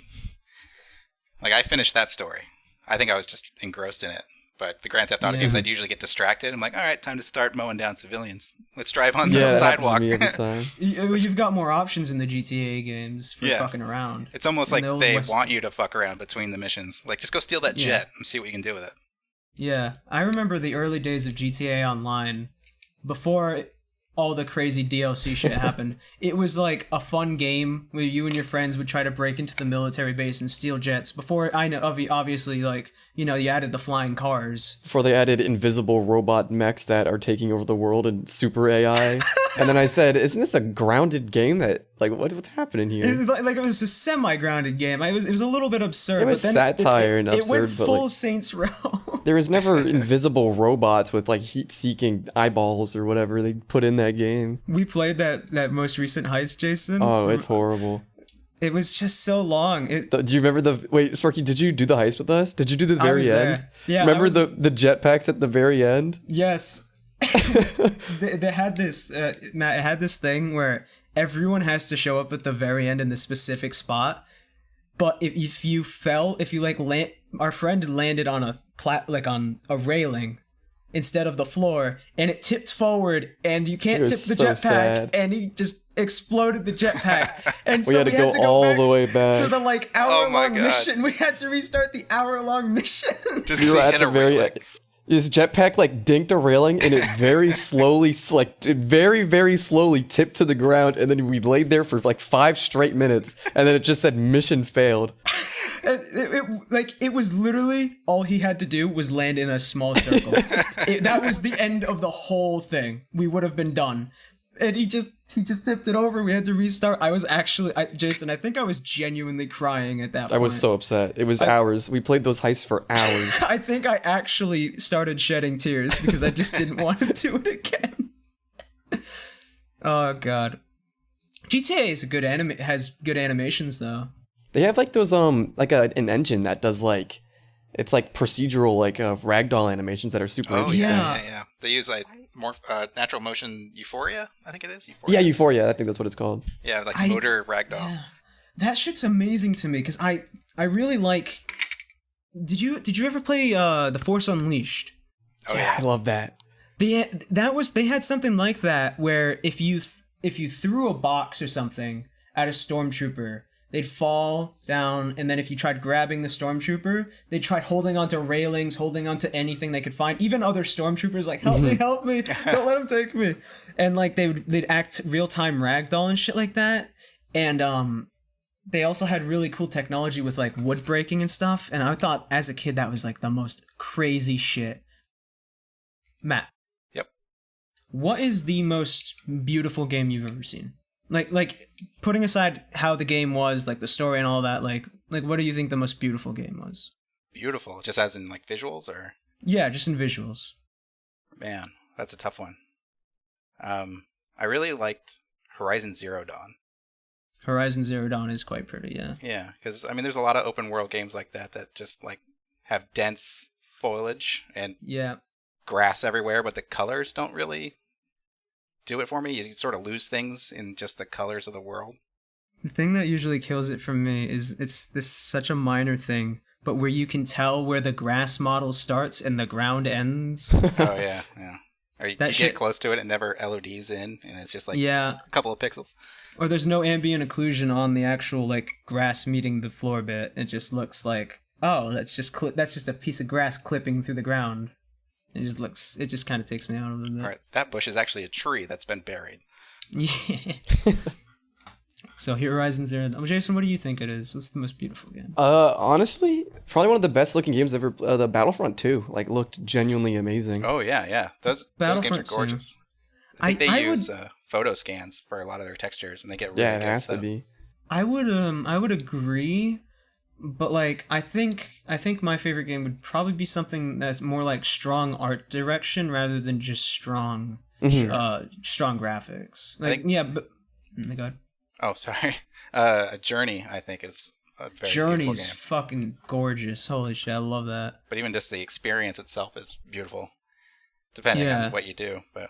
Like, I finished that story. I think I was just engrossed in it. But the Grand Theft Auto games, I'd usually get distracted. I'm like, all right, time to start mowing down civilians. Let's drive on the sidewalk. Yeah, that happens to me every time. You've got more options in the GTA games for fucking around. It's almost like they want you to fuck around between the missions. Like, just go steal that jet and see what you can do with it. Yeah, I remember the early days of GTA Online, before all the crazy DLC shit happened. It was like a fun game where you and your friends would try to break into the military base and steal jets. Before, I know, obviously, like, you know, you added the flying cars. Before they added invisible robot mechs that are taking over the world and super AI. And then I said, isn't this a grounded game that, like, what's happening here? It was like it was a semi-grounded game. It was a little bit absurd. It was but then satire and absurd, it went but full like, Saints Row. there was never invisible robots with like heat-seeking eyeballs or whatever they put in that game. We played that most recent heist, Jason. Oh, it's horrible. It was just so long. Do you remember wait, Sparky, did you do the heist with us? Did you do the very end? Yeah. Remember the jetpacks at the very end? Yes. they had this, Matt, it had this thing where everyone has to show up at the very end in the specific spot. But if you like our friend landed on on a railing instead of the floor, and it tipped forward, and you can't tip the jetpack, and he just exploded the jetpack, and so we had to go all the way back to the like hour-long mission. We had to restart the hour-long mission. Just we were at the very end. His jetpack like dinked a railing, and it very slowly, very slowly tipped to the ground, and then we laid there for like 5 straight minutes, and then it just said mission failed. And it was literally all he had to do was land in a small circle. That was the end of the whole thing. We would have been done. And he just tipped it over. We had to restart. I was actually, Jason, I think I was genuinely crying at that point. I was so upset. It was hours. We played those heists for hours. I think I actually started shedding tears because I just didn't want to do it again. Oh, God. GTA is has good animations, though. They have like those like an engine that does like it's like procedural like ragdoll animations that are super Oh interesting. yeah. They use like more natural motion Euphoria. I think it is Euphoria. Yeah, Euphoria. I think that's what it's called. Yeah, like I- motor ragdoll. Yeah. That shit's amazing to me because I really like. Did you ever play The Force Unleashed? Oh yeah, yeah. I love that. They had something like that where if you threw a box or something at a stormtrooper, they'd fall down, and then if you tried grabbing the stormtrooper, they tried holding onto railings, holding onto anything they could find. Even other stormtroopers like, help me, don't let him take me. And like they'd act real time ragdoll and shit like that. And they also had really cool technology with like wood breaking and stuff. And I thought as a kid that was like the most crazy shit. Matt. Yep. What is the most beautiful game you've ever seen? Like putting aside how the game was, like the story and all that, like what do you think the most beautiful game was? Beautiful, just as in like visuals, or Yeah, just in visuals. man, that's a tough one. I really liked Horizon Zero Dawn. Horizon Zero Dawn is quite pretty, yeah. Yeah, because I mean, there's a lot of open world games like that just like have dense foliage and Yeah. grass everywhere, but the colors don't really do it for me. You sort of lose things in just the colors of the world. The thing that usually kills it for me is it's this such a minor thing, but where you can tell where the grass model starts and the ground ends. Oh yeah, yeah. Or you That get shit- close to it and never LODs in, and it's just like Yeah. a couple of pixels. Or there's no ambient occlusion on the actual like grass meeting the floor bit. It just looks like, oh, that's just a piece of grass clipping through the ground. It just kind of takes me out of it. All right, that bush is actually a tree that's been buried. Yeah. So Horizon Zero Dawn. Jason, what do you think it is? What's the most beautiful game? Honestly, probably one of the best looking games ever. The Battlefront 2 like looked genuinely amazing. Oh yeah. Those games are Battlefront 2. gorgeous. I think they I use photo scans for a lot of their textures, and they get really Yeah, it good has stuff. to be. I would agree, but like I think my favorite game would probably be something that's more like strong art direction rather than just strong strong graphics. Like think- yeah, but oh my god. Oh, sorry. Journey, I think, is a very Journey's beautiful game. fucking gorgeous. Holy shit, I love that. But even just the experience itself is beautiful, depending on what you do. But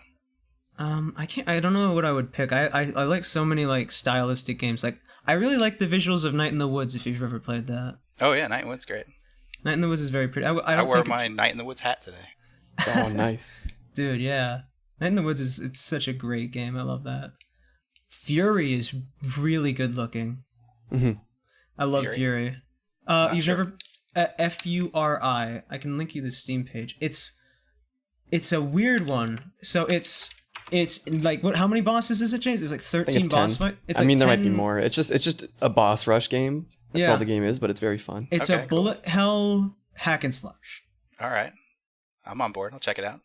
I don't know what I would pick. I like so many like stylistic games. Like I really like the visuals of Night in the Woods if you've ever played that. oh yeah, Night in the Woods great. Night in the Woods is very pretty. I I don't wore think my Night in the Woods hat today. Oh, nice. dude, yeah. Night in the Woods it's such a great game. I love that. Fury is really good looking. Mhm. I love Fury? Fury. You've sure. never Furi. I can link you the Steam page. It's a weird one. So it's like what? How many bosses is it, Chase? It's like I think 13 it's boss 10. fight. It's I like mean, there might be 10 more. It's just a boss rush game. That's Yeah. all the game is, but it's very fun. It's Okay, a cool. bullet hell hack and slash. All right, I'm on board. I'll check it out.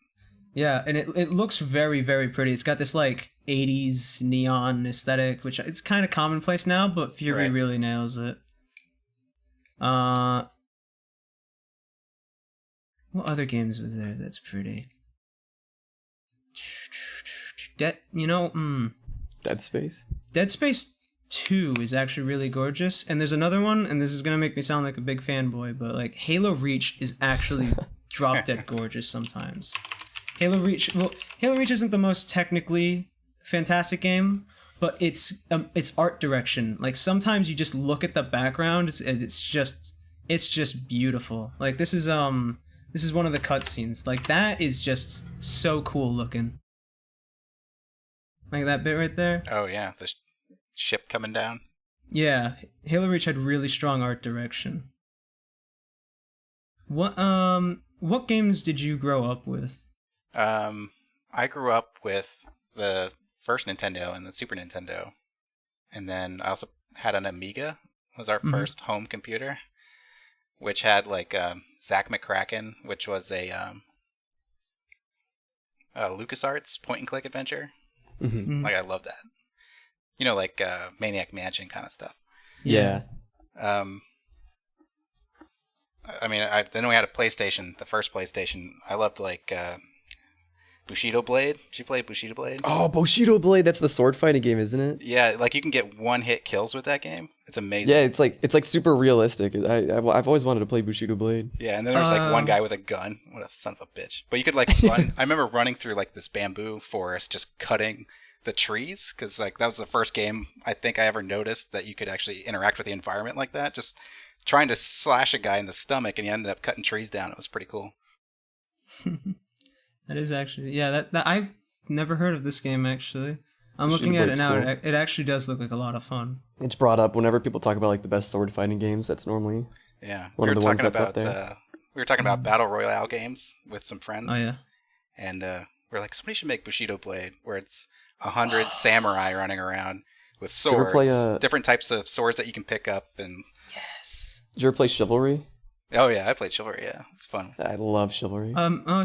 Yeah, and it looks very, very pretty. It's got this like 80s neon aesthetic, which it's kind of commonplace now, but Fury Right. really nails it. What other games was there that's pretty? Dead Space. Dead Space 2 is actually really gorgeous, and there's another one, and this is gonna make me sound like a big fanboy, but like Halo Reach is actually drop dead gorgeous sometimes. Halo Reach isn't the most technically fantastic game, but it's art direction. Like sometimes you just look at the background, it's just beautiful. Like this is one of the cutscenes. Like that is just so cool looking. Like that bit right there. Oh yeah, the ship coming down. Yeah, Halo Reach had really strong art direction. What games did you grow up with? I grew up with the first Nintendo and the Super Nintendo, and then I also had an Amiga. Was our first home computer, which had like Zack McCracken, which was a LucasArts point and click adventure. Mm-hmm. Like I love that. You know, like Maniac Mansion kind of stuff. Yeah. I mean, then we had a PlayStation, the first PlayStation. I loved like Bushido Blade. Did you play Bushido Blade? Oh, Bushido Blade. That's the sword fighting game, isn't it? Yeah, like you can get one-hit kills with that game. It's amazing. Yeah, it's like super realistic. I've always wanted to play Bushido Blade. Yeah, and then there's like one guy with a gun. What a son of a bitch. But you could like run. I remember running through like this bamboo forest, just cutting the trees, because like that was the first game I think I ever noticed that you could actually interact with the environment like that. Just trying to slash a guy in the stomach, and you ended up cutting trees down. It was pretty cool. That is actually, yeah, that I've never heard of this game, actually. I'm looking at it now. Cool. It actually does look like a lot of fun. It's brought up whenever people talk about like the best sword fighting games. That's normally one of the ones that's up there. We were talking about battle royale games with some friends. Oh yeah. And we're like, somebody should make Bushido Blade, where it's 100 samurai running around with swords, Did you ever play, different types of swords that you can pick up, and Yes. Did you ever play Chivalry? oh yeah, I played Chivalry. Yeah, it's fun. I love Chivalry.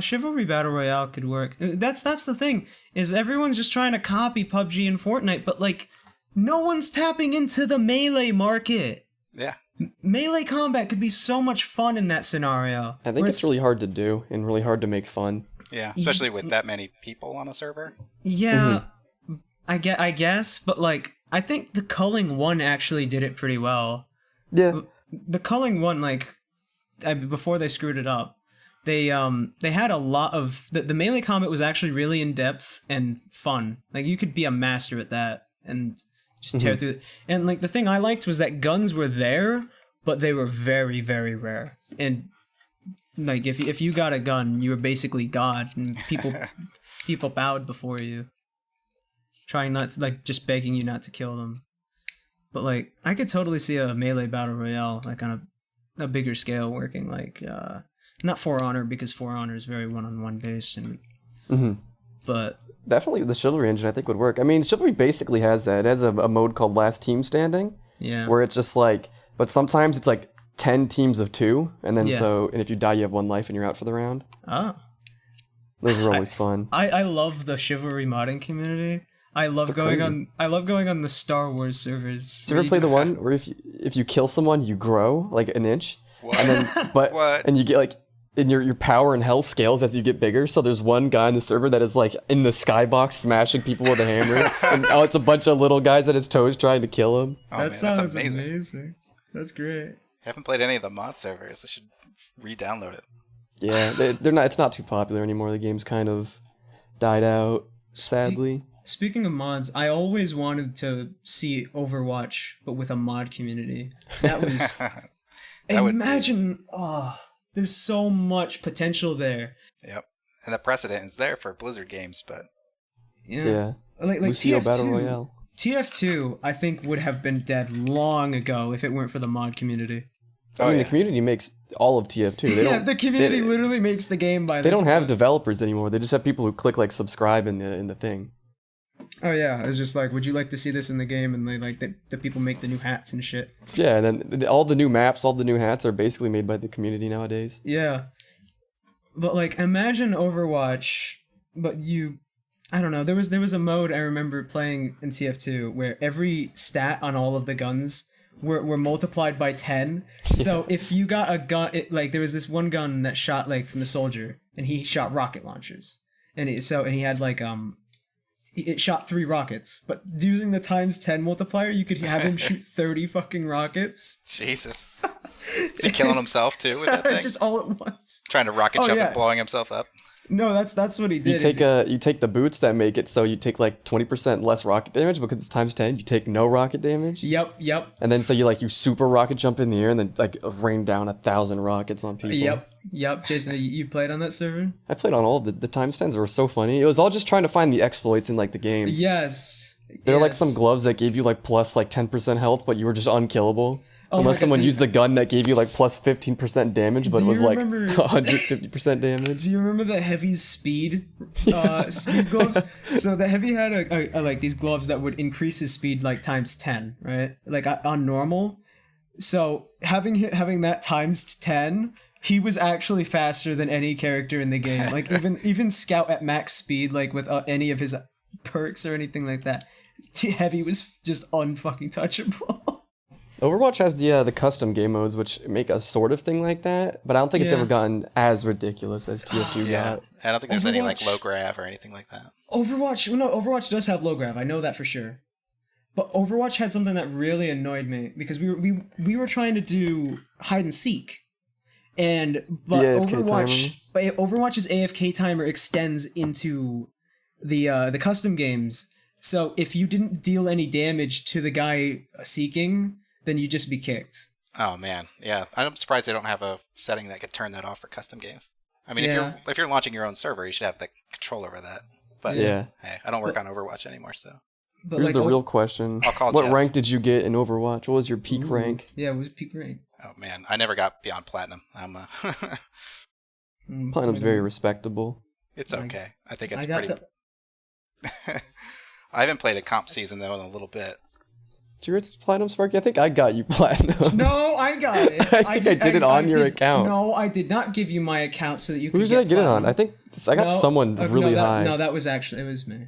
Chivalry Battle Royale could work. That's the thing, is everyone's just trying to copy PUBG and Fortnite, but like, no one's tapping into the melee market. Yeah. Melee combat could be so much fun in that scenario. I think it's really hard to do and really hard to make fun. Yeah, especially with that many people on a server. Yeah, I guess, but like, I think the Culling 1 actually did it pretty well. Yeah. The Culling 1, like, before they screwed it up, they had a lot of the melee combat was actually really in depth and fun. Like, you could be a master at that and just tear through it. And like, the thing I liked was that guns were there, but they were very, very rare. And like, if you got a gun, you were basically God, and people bowed before you, trying not to, like, just begging you not to kill them. But like, I could totally see a melee battle royale like on a bigger scale working, like not For Honor, because For Honor is very one-on-one based, and but Definitely the Chivalry engine I think would work. I mean, Chivalry basically has that. It has a mode called Last Team Standing, yeah, where it's just like, but sometimes it's like 10 teams of 2, and then and if you die, you have 1 life and you're out for the round. oh, Those are always fun. I love the Chivalry modding community. I love going on the Star Wars servers. Did you ever play the one where if you kill someone, you grow like an inch? What? And then, What? And you get like, and your power and health scales as you get bigger. So there's one guy in the server that is like in the skybox smashing people with a hammer, and it's a bunch of little guys at his toes trying to kill him. Oh, That man, sounds that's amazing. amazing. That's great. I haven't played any of the mod servers. I should re-download it. Yeah, they're not. It's not too popular anymore. The game's kind of died out, sadly. Speaking of mods, I always wanted to see Overwatch, but with a mod community. That was... That would be- imagine... there's so much potential there. Yep. And the precedent is there for Blizzard games, but Yeah. Like Lucio TF2, Battle Royale. TF2, I think, would have been dead long ago if it weren't for the mod community. I mean, the community makes all of TF2. They don't. The community literally makes the game by They this don't have point. developers anymore. They just have people who click like subscribe in the thing. Oh yeah, it's just like, would you like to see this in the game? And they like the people make the new hats and shit. Yeah, and then all the new maps, all the new hats are basically made by the community nowadays. Yeah, but like, imagine Overwatch, but I don't know. There was a mode I remember playing in TF2 where every stat on all of the guns were multiplied by 10. So if you got a gun, like there was this one gun that shot like from the soldier, and he shot rocket launchers, and he had like it shot 3 rockets, but using the times 10 multiplier, you could have him shoot 30 fucking rockets. Jesus. Is he killing himself too with that thing? Just all at once. Trying to rocket jump and blowing himself up? No, that's what he did. You take the boots that make it so you take like 20% less rocket damage because it's times 10. You take no rocket damage. Yep. And then so you super rocket jump in the air and then like rain down 1,000 rockets on people. Yep. Jason, you played on that server? I played on all of the times 10s. Were so funny. It was all just trying to find the exploits in like the games. Yes. There are like some gloves that gave you like plus like 10% health, but you were just unkillable. Oh Unless someone used the gun that gave you like plus 15% damage, but it was like 150% damage. Do you remember the Heavy's speed gloves? So the Heavy had a like these gloves that would increase his speed like times 10, right? Like on normal. So having that times 10, he was actually faster than any character in the game. Like even Scout at max speed, like without any of his perks or anything like that. Heavy was just unfucking touchable. Overwatch has the custom game modes, which make a sort of thing like that, but I don't think it's Yeah. ever gotten as ridiculous as TF2 Yeah, got. I don't think there's any like Overwatch- low grav or anything like that. Overwatch does have low grav. I know that for sure. But Overwatch had something that really annoyed me because we were trying to do hide and seek, but Overwatch's AFK timer extends into the custom games. So if you didn't deal any damage to the guy seeking, then you'd just be kicked. Oh man, yeah. I'm surprised they don't have a setting that could turn that off for custom games. I mean, Yeah. if you're launching your own server, you should have the control over that. But Yeah. hey, I don't work on Overwatch anymore, so But Here's like, the real question. I'll call What Jeff. rank did you get in Overwatch? What was your peak rank? Yeah, it was peak rank. oh man, I never got beyond platinum. Platinum's very respectable. It's I- okay. I think it's I got pretty. I haven't played a comp season though in a little bit. Did you reach Platinum, Sparky? I think I got you Platinum. No, I got it. I think I did it on your account. No, I did not give you my account so that you could Who did I get it on? platinum. I think I got someone really high. No, that was actually, it was me.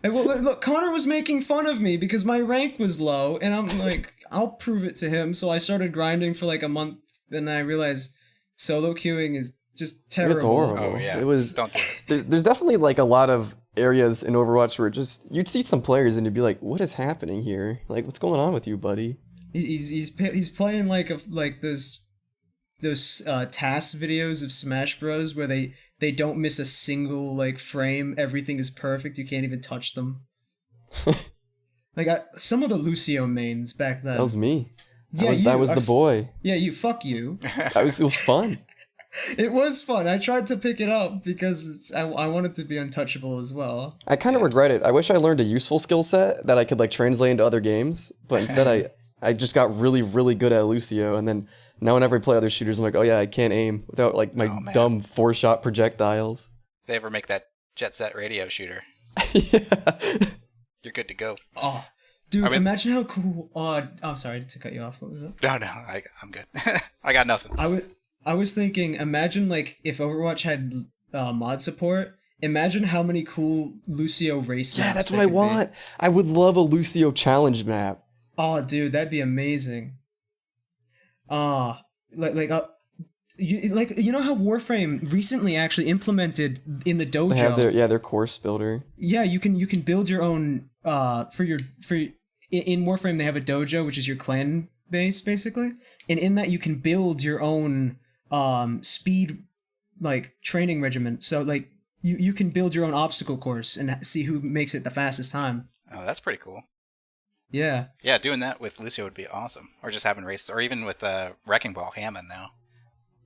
And well, look, Connor was making fun of me because my rank was low, and I'm like, I'll prove it to him. So I started grinding for like a month, and I realized solo queuing is just terrible. It's horrible. Oh yeah, It was. Don't do it. There's definitely like a lot of areas in Overwatch where just you'd see some players and you'd be like, "What is happening here? Like, what's going on with you, buddy?" He's playing like those task videos of Smash Bros where they don't miss a single like frame. Everything is perfect. You can't even touch them. Like some of the Lucio mains back then. That was me. Yeah, that was the boy. Yeah, fuck you. It was fun. It was fun. I tried to pick it up because I wanted to be untouchable as well. I kind of regret it. I wish I learned a useful skill set that I could like translate into other games, but instead I just got really, really good at Lucio, and then now whenever I play other shooters, I'm like, oh yeah, I can't aim without like my dumb 4-shot projectiles. If they ever make that Jet Set radio shooter, Yeah. you're good to go. Oh, dude, I mean- imagine how cool. I'm sorry to cut you off. What was it? No, I'm good. I got nothing. I was thinking, imagine like if Overwatch had mod support. Imagine how many cool Lucio race maps. Yeah, that's there what I could be. want. I would love a Lucio challenge map. Oh, dude, that'd be amazing. You know how Warframe recently actually implemented in the dojo. They have their course builder. Yeah, you can build your own in Warframe they have a dojo, which is your clan base basically, and in that you can build your own speed like training regiment. So like you can build your own obstacle course and see who makes it the fastest time. Oh, that's pretty cool. Yeah. Yeah, doing that with Lucio would be awesome. Or just having races, or even with Wrecking Ball Hammond now.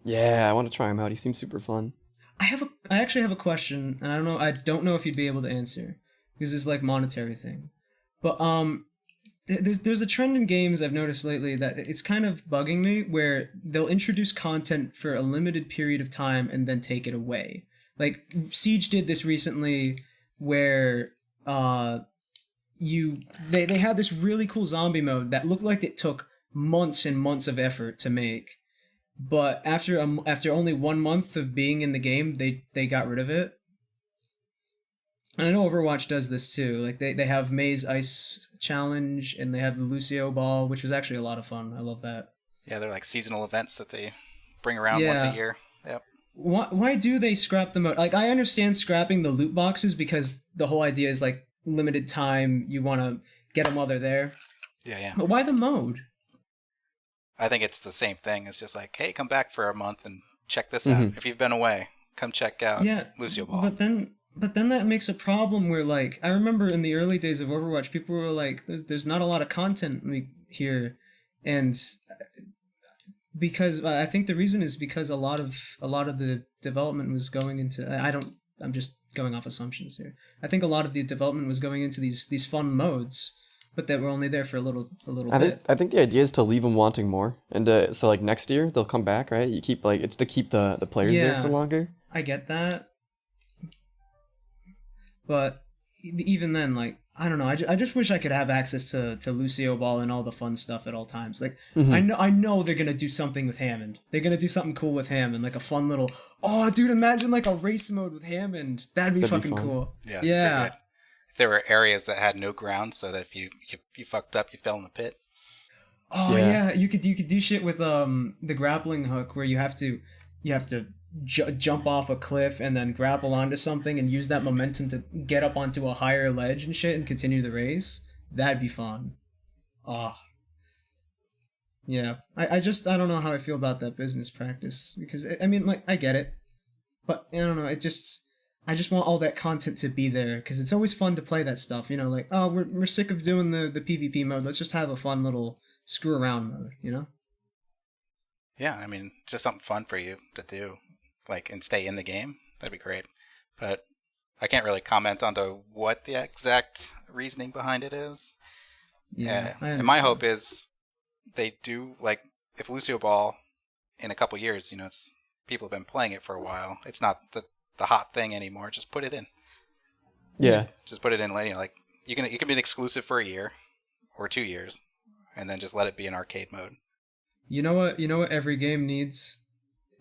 Yeah, I want to try him out. He seems super fun. I actually have a question, and I don't know if you'd be able to answer because it's like monetary thing. But there's a trend in games I've noticed lately that it's kind of bugging me where they'll introduce content for a limited period of time and then take it away. Like Siege did this recently where they had this really cool zombie mode that looked like it took months and months of effort to make. But after only 1 month of being in the game, they got rid of it. And I know Overwatch does this too. Like they have Maze Ice Challenge and they have the Lucio Ball, which was actually a lot of fun. I love that. Yeah, they're like seasonal events that they bring around once a year. Yep. Why do they scrap the mode? Like I understand scrapping the loot boxes because the whole idea is like limited time. You want to get them while they're there. Yeah. But why the mode? I think it's the same thing. It's just like, hey, come back for a month and check this out. If you've been away, come check out Lucio Ball. But then that makes a problem where like I remember in the early days of Overwatch, people were like, "There's not a lot of content here," and because I think the reason is because a lot of the development was going into I'm just going off assumptions here. I think a lot of the development was going into these fun modes, but that were only there for a little bit. I think the idea is to leave them wanting more, and so like next year they'll come back, right? You keep it's to keep the players there for longer. I get that, but even then, like I don't know. I just wish I could have access to Lucio Ball and all the fun stuff at all times. Like I know they're gonna do something with Hammond. They're gonna do something cool with Hammond, like a fun little. Oh, dude! Imagine like a race mode with Hammond. That'd be fucking cool. Yeah. If there were areas that had no ground, so that if you fucked up, you fell in the pit. Oh yeah, you could do shit with the grappling hook where you have to jump off a cliff and then grapple onto something and use that momentum to get up onto a higher ledge and shit and continue the race. That'd be fun. Oh. Yeah. I don't know how I feel about that business practice because I mean, like, I get it, but I don't know. I just want all that content to be there because it's always fun to play that stuff. You know, like, oh, we're sick of doing the PvP mode. Let's just have a fun little screw around mode. You know? Yeah, I mean, just something fun for you to do, like, and stay in the game. That'd be great. But I can't really comment onto what the exact reasoning behind it is. Yeah. And my hope is they do, like, if Lucio Ball in a couple years, you know, it's people have been playing it for a while. It's not the hot thing anymore. Just put it in. Yeah. Just put it in. You know, like you can be an exclusive for a year or 2 years, and then just let it be in arcade mode. You know what? You know what every game needs?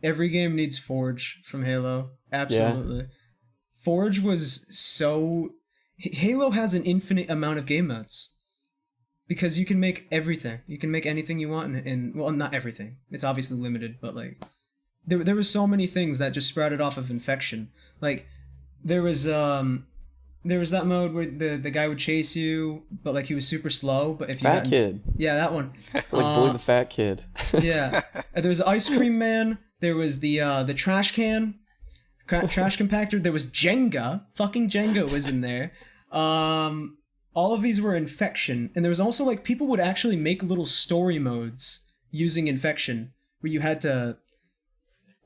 Every game needs Forge from Halo. Absolutely. Yeah. Forge was so... Halo has an infinite amount of game modes. Because you can make everything. You can make anything you want in well, not everything. It's obviously limited, but like... There were so many things that just sprouted off of Infection. Like, there was that mode where the guy would chase you, but like he was super slow. But if you Fat Kid. Yeah, that one. Like bully the fat kid. Yeah. There was Ice Cream Man. There was the trash can, trash compactor. There was Jenga. Fucking Jenga was in there. All of these were Infection, and there was also like people would actually make little story modes using Infection, where you had to.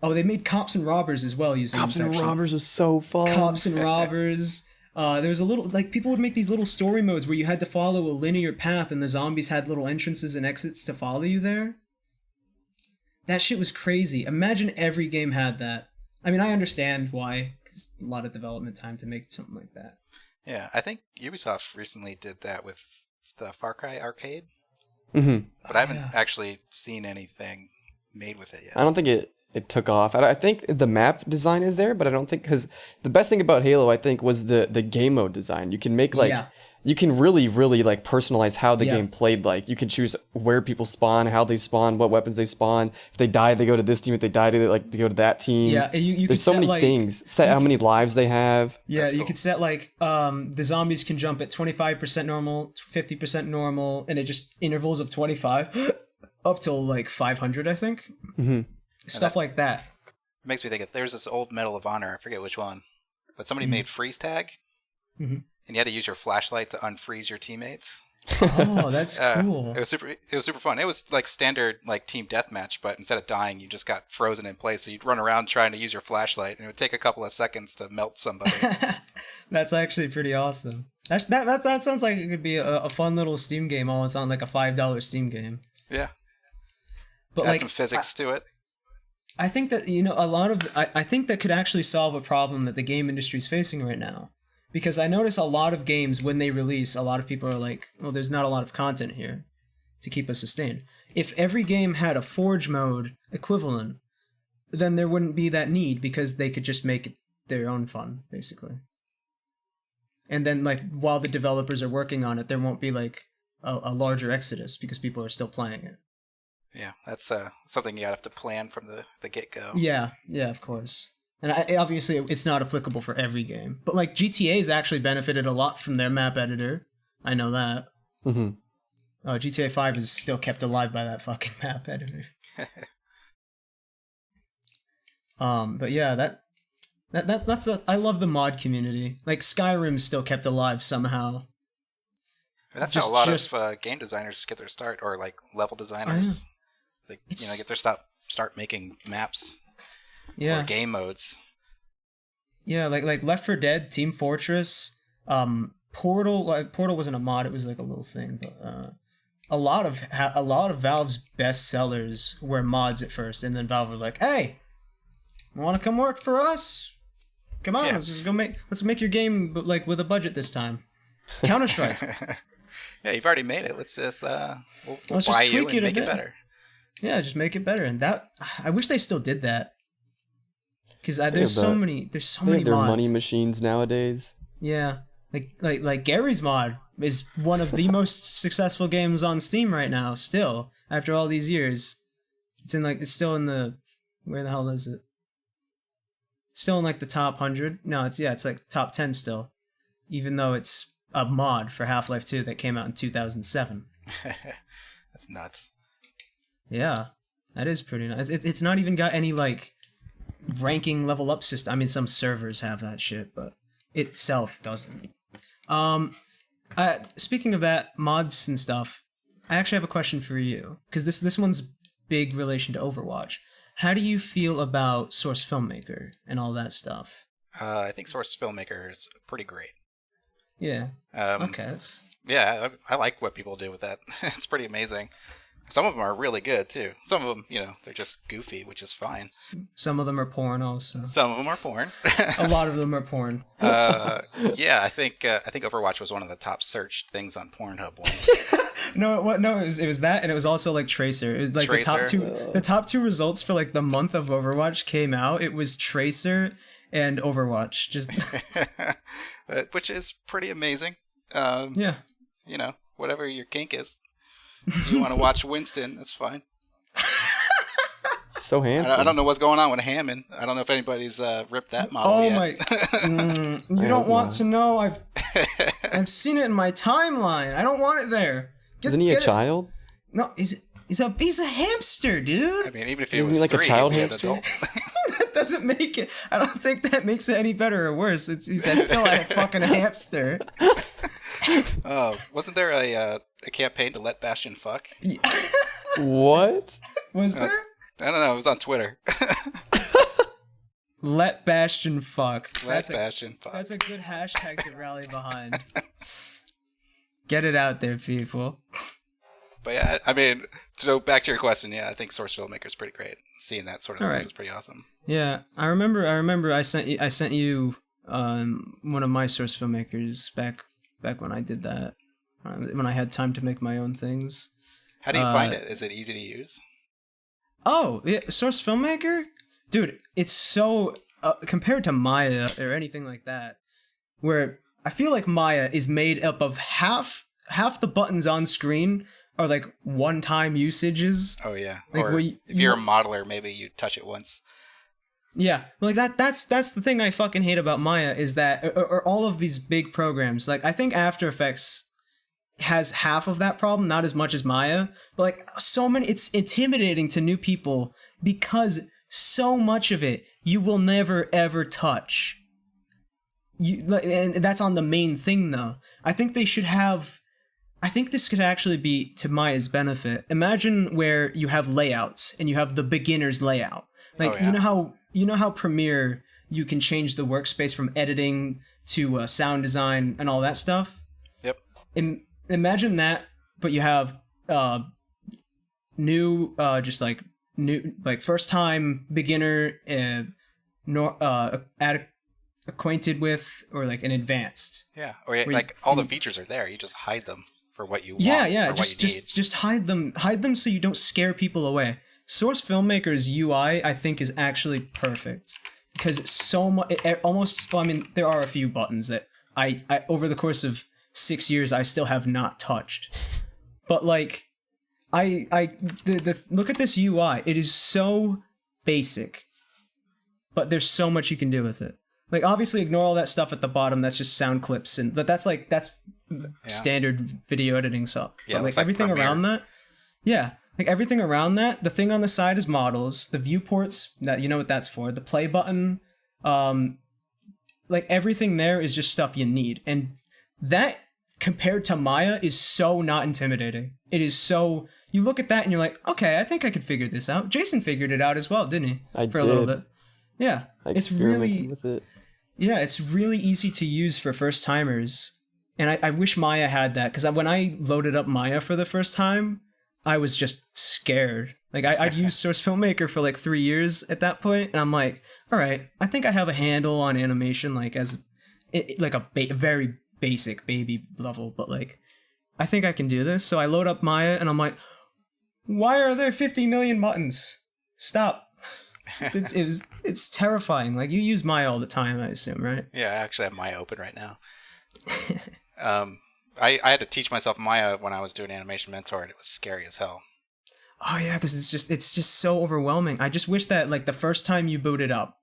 Oh, they made Cops and Robbers as well using Cops Infection. and Robbers was so fun. Cops and Robbers. There was a little, like, people would make these little story modes where you had to follow a linear path and the zombies had little entrances and exits to follow you there. That shit was crazy. Imagine every game had that. I mean, I understand why. It's a lot of development time to make something like that. Yeah, I think Ubisoft recently did that with the Far Cry arcade. Mm-hmm. But I haven't actually seen anything made with it yet. I don't think it took off. I think the map design is there, but I don't think, because the best thing about Halo, I think, was the game mode design. You can make you can really like personalize how the game played. Like, you can choose where people spawn, how they spawn, what weapons they spawn. If they die, they go to this team. If they die, they go to that team. Yeah, you there's so many things. Set how many lives they have. Yeah, you could set like the zombies can jump at 25% normal, 50% normal, and it just intervals of 25 up till like 500, I think. Mm-hmm. Stuff like that. It makes me think there's this old Medal of Honor, I forget which one, but somebody made freeze tag, and you had to use your flashlight to unfreeze your teammates. Oh, that's cool. It was super fun. It was like standard like team deathmatch, but instead of dying, you just got frozen in place. So you'd run around trying to use your flashlight, and it would take a couple of seconds to melt somebody. That's actually pretty awesome. That sounds like it could be a fun little Steam game. All it's on like a $5 Steam game. Yeah, but add some physics to it. I think that, you know, I think that could actually solve a problem that the game industry is facing right now. Because I notice a lot of games, when they release, a lot of people are like, well, there's not a lot of content here to keep us sustained. If every game had a Forge mode equivalent, then there wouldn't be that need, because they could just make it their own fun, basically. And then, like, while the developers are working on it, there won't be, like, a larger exodus, because people are still playing it. Yeah, that's something you have to plan from the get-go. Yeah, of course. And obviously, it's not applicable for every game. But, like, GTA's actually benefited a lot from their map editor. I know that. Mm-hmm. GTA 5 is still kept alive by that fucking map editor. But yeah, that's I love the mod community. Like, Skyrim's still kept alive somehow. That's how a lot of game designers get their start, or like level designers. They get their start making maps. Yeah. Or game modes. Yeah, like Left 4 Dead, Team Fortress, Portal. Like, Portal wasn't a mod; it was like a little thing. But a lot of Valve's best sellers were mods at first, and then Valve was like, "Hey, want to come work for us? Come on, let's make your game like with a budget this time." Counter-Strike. Yeah, you've already made it. Let's just we'll just buy you tweak and it a make bit. it better. Yeah, just make it better. And that, I wish they still did that. Because there's so many Their mods. money machines nowadays. Yeah. Like Gary's mod is one of the most successful games on Steam right now. Still, after all these years, it's still in the, where the hell is it? It's still in like the top 100. No, it's like top 10 still, even though it's a mod for Half-Life 2 that came out in 2007. That's nuts. Yeah, that is pretty nice. It's not even got any like ranking level up system. I mean, some servers have that shit, but itself doesn't. Speaking of that, mods and stuff, I actually have a question for you, because this one's big relation to Overwatch. How do you feel about Source Filmmaker and all that stuff? I think Source Filmmaker is pretty great. Yeah. Okay. Yeah, I like what people do with that. It's pretty amazing. Some of them are really good too. Some of them, they're just goofy, which is fine. Some of them are porn, also. Some of them are porn. A lot of them are porn. Yeah, I think Overwatch was one of the top searched things on Pornhub once. No, it was that, and it was also like Tracer. It was like Tracer. the top two results for like the month of Overwatch came out. It was Tracer and Overwatch. Just which is pretty amazing. Yeah. Whatever your kink is. If you want to watch Winston, that's fine. So handsome. I don't know what's going on with Hammond. I don't know if anybody's ripped that model yet. You don't want to know. I've seen it in my timeline. I don't want it there. Isn't he a child? No, he's a hamster, dude. I mean, even if he Isn't was he like a 3, child he'd be an hamster? adult. That doesn't make it. I don't think that makes it any better or worse. He's still a fucking hamster. Oh, wasn't there a campaign to let Bastion fuck? What? Was there? I don't know. It was on Twitter. Let Bastion fuck. Bastion fuck. That's a good hashtag to rally behind. Get it out there, people. But yeah, I mean, so back to your question. Yeah, I think Source Filmmaker is pretty great. Seeing that sort of stuff is pretty awesome. Yeah, I remember. I sent you one of my Source Filmmakers back when I did that. When I had time to make my own things. How do you find it? Is it easy to use? Oh, yeah, Source Filmmaker? Dude, it's so... compared to Maya or anything like that, where I feel like Maya is made up of half the buttons on screen are like one-time usages. Oh, yeah. Like, or if you're a modeler, maybe you touch it once. Yeah, like that's the thing I fucking hate about Maya is that, or all of these big programs, like I think After Effects has half of that problem, not as much as Maya, but like so many, it's intimidating to new people because so much of it you will never ever touch. And that's on the main thing though. I think they should have, I think this could actually be to Maya's benefit. Imagine where you have layouts and you have the beginner's layout. Like, you know how Premiere, you can change the workspace from editing to sound design and all that stuff? Yep. Imagine that, but you have new, first time beginner, acquainted with, or like an advanced. Yeah, or like all the features are there. You just hide them for what you want. Yeah. Just hide them so you don't scare people away. Source Filmmaker's UI, I think, is actually perfect because it's so much. Well, I mean, there are a few buttons that I over the course of 6 years I still have not touched, but like, look at this UI. It is so basic, but there's so much you can do with it. Like, obviously, ignore all that stuff at the bottom. That's just sound clips, but that's standard video editing stuff. Yeah, but like everything around that, yeah. Like everything around that, the thing on the side is models, the viewports, that you know what that's for, the play button, like everything there is just stuff you need. And that, compared to Maya, is so not intimidating. It is so, you look at that and you're like, okay, I think I could figure this out. Jason figured it out as well, didn't he? I for did. a little bit. Yeah. It's really, with it. yeah, it's really easy to use for first timers. And I wish Maya had that, because when I loaded up Maya for the first time, I was just scared. Like, I'd used Source Filmmaker for like 3 years at that point, and I'm like, all right, I think I have a handle on animation, like like a very basic baby level, but like, I think I can do this. So I load up Maya, and I'm like, why are there 50 million buttons? Stop. It's terrifying. Like, you use Maya all the time, I assume, right? Yeah, I actually have Maya open right now. I had to teach myself Maya when I was doing Animation Mentor, and it was scary as hell. Oh yeah, because it's just so overwhelming. I just wish that like the first time you boot it up,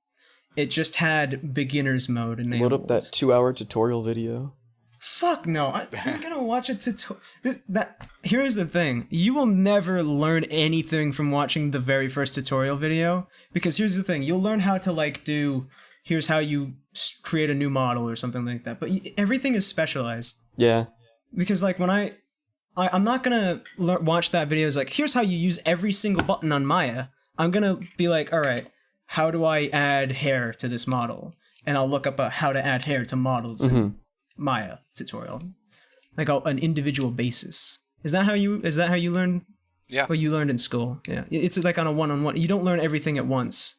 it just had beginner's mode enabled. Load up that 2-hour tutorial video. Fuck no! I'm not gonna watch a tutorial. Here's the thing: you will never learn anything from watching the very first tutorial video. Because here's the thing: you'll learn how to like do. Here's how you create a new model or something like that. But everything is specialized. Yeah. Because like when I'm not gonna watch that video as like, here's how you use every single button on Maya. I'm gonna be like, all right, how do I add hair to this model? And I'll look up how to add hair to models in Maya tutorial, like an individual basis. Is that how you learn? Yeah. What you learned in school? Yeah, it's like on a one-on-one. You don't learn everything at once,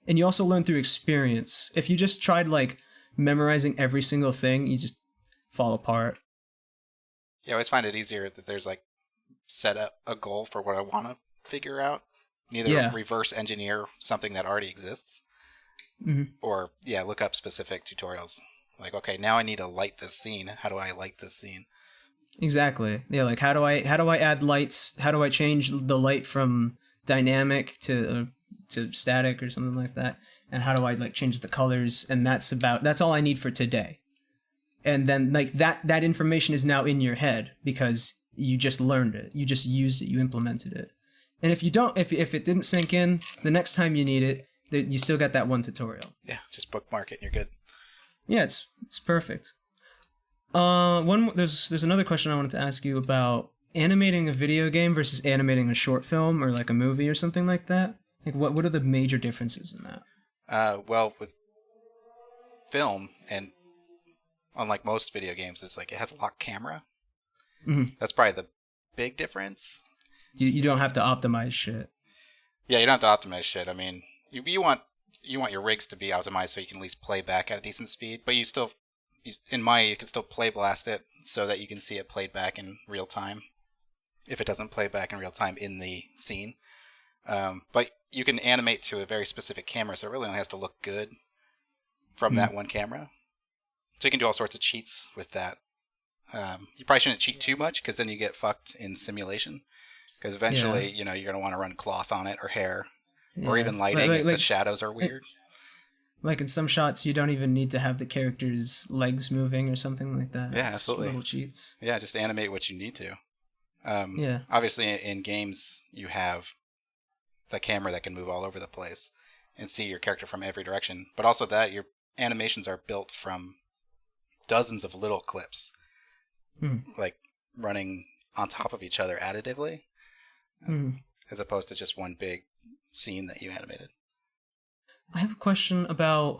and you also learn through experience. If you just tried like memorizing every single thing, you just fall apart. Yeah, I always find it easier that there's like set up a goal for what I want to figure out. Either reverse engineer something that already exists, or look up specific tutorials. Like, okay, now I need to light this scene. How do I light this scene? Exactly. Yeah, like how do I add lights? How do I change the light from dynamic to static or something like that? And how do I like change the colors? And that's all I need for today. And then like that information is now in your head because you just learned it. You just used it. You implemented it. And if you don't, if it didn't sink in, the next time you need it, you still got that one tutorial. Yeah, just bookmark it and you're good. Yeah, it's perfect. There's another question I wanted to ask you about animating a video game versus animating a short film or like a movie or something like that. Like what are the major differences in that? Well, with film, and unlike most video games, it's like it has a locked camera. That's probably the big difference. You don't have to optimize shit. Yeah, you don't have to optimize shit. I mean, you want your rigs to be optimized so you can at least play back at a decent speed, but you can still play blast it so that you can see it played back in real time if it doesn't play back in real time in the scene. But you can animate to a very specific camera, so it really only has to look good from that one camera. So you can do all sorts of cheats with that. You probably shouldn't cheat too much because then you get fucked in simulation. Because eventually, you're going to want to run cloth on it or hair or even lighting if the shadows are weird. Like in some shots, you don't even need to have the character's legs moving or something like that. Yeah, absolutely. Little cheats. Yeah, just animate what you need to. Yeah. Obviously, in games, you have the camera that can move all over the place and see your character from every direction. But also that your animations are built from dozens of little clips, like running on top of each other additively, as opposed to just one big scene that you animated. I have a question about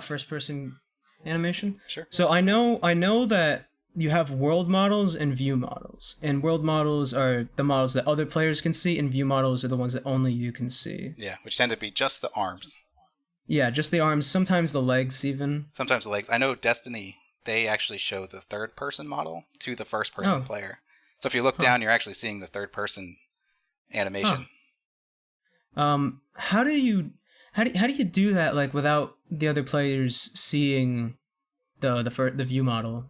first person animation. Sure. So I know that you have world models and view models. And world models are the models that other players can see, and view models are the ones that only you can see. Yeah, which tend to be just the arms. Yeah, just the arms, sometimes the legs even. Sometimes the legs. I know Destiny, they actually show the third person model to the first person player. So if you look down, you're actually seeing the third person animation. How do you do that like without the other players seeing the view model?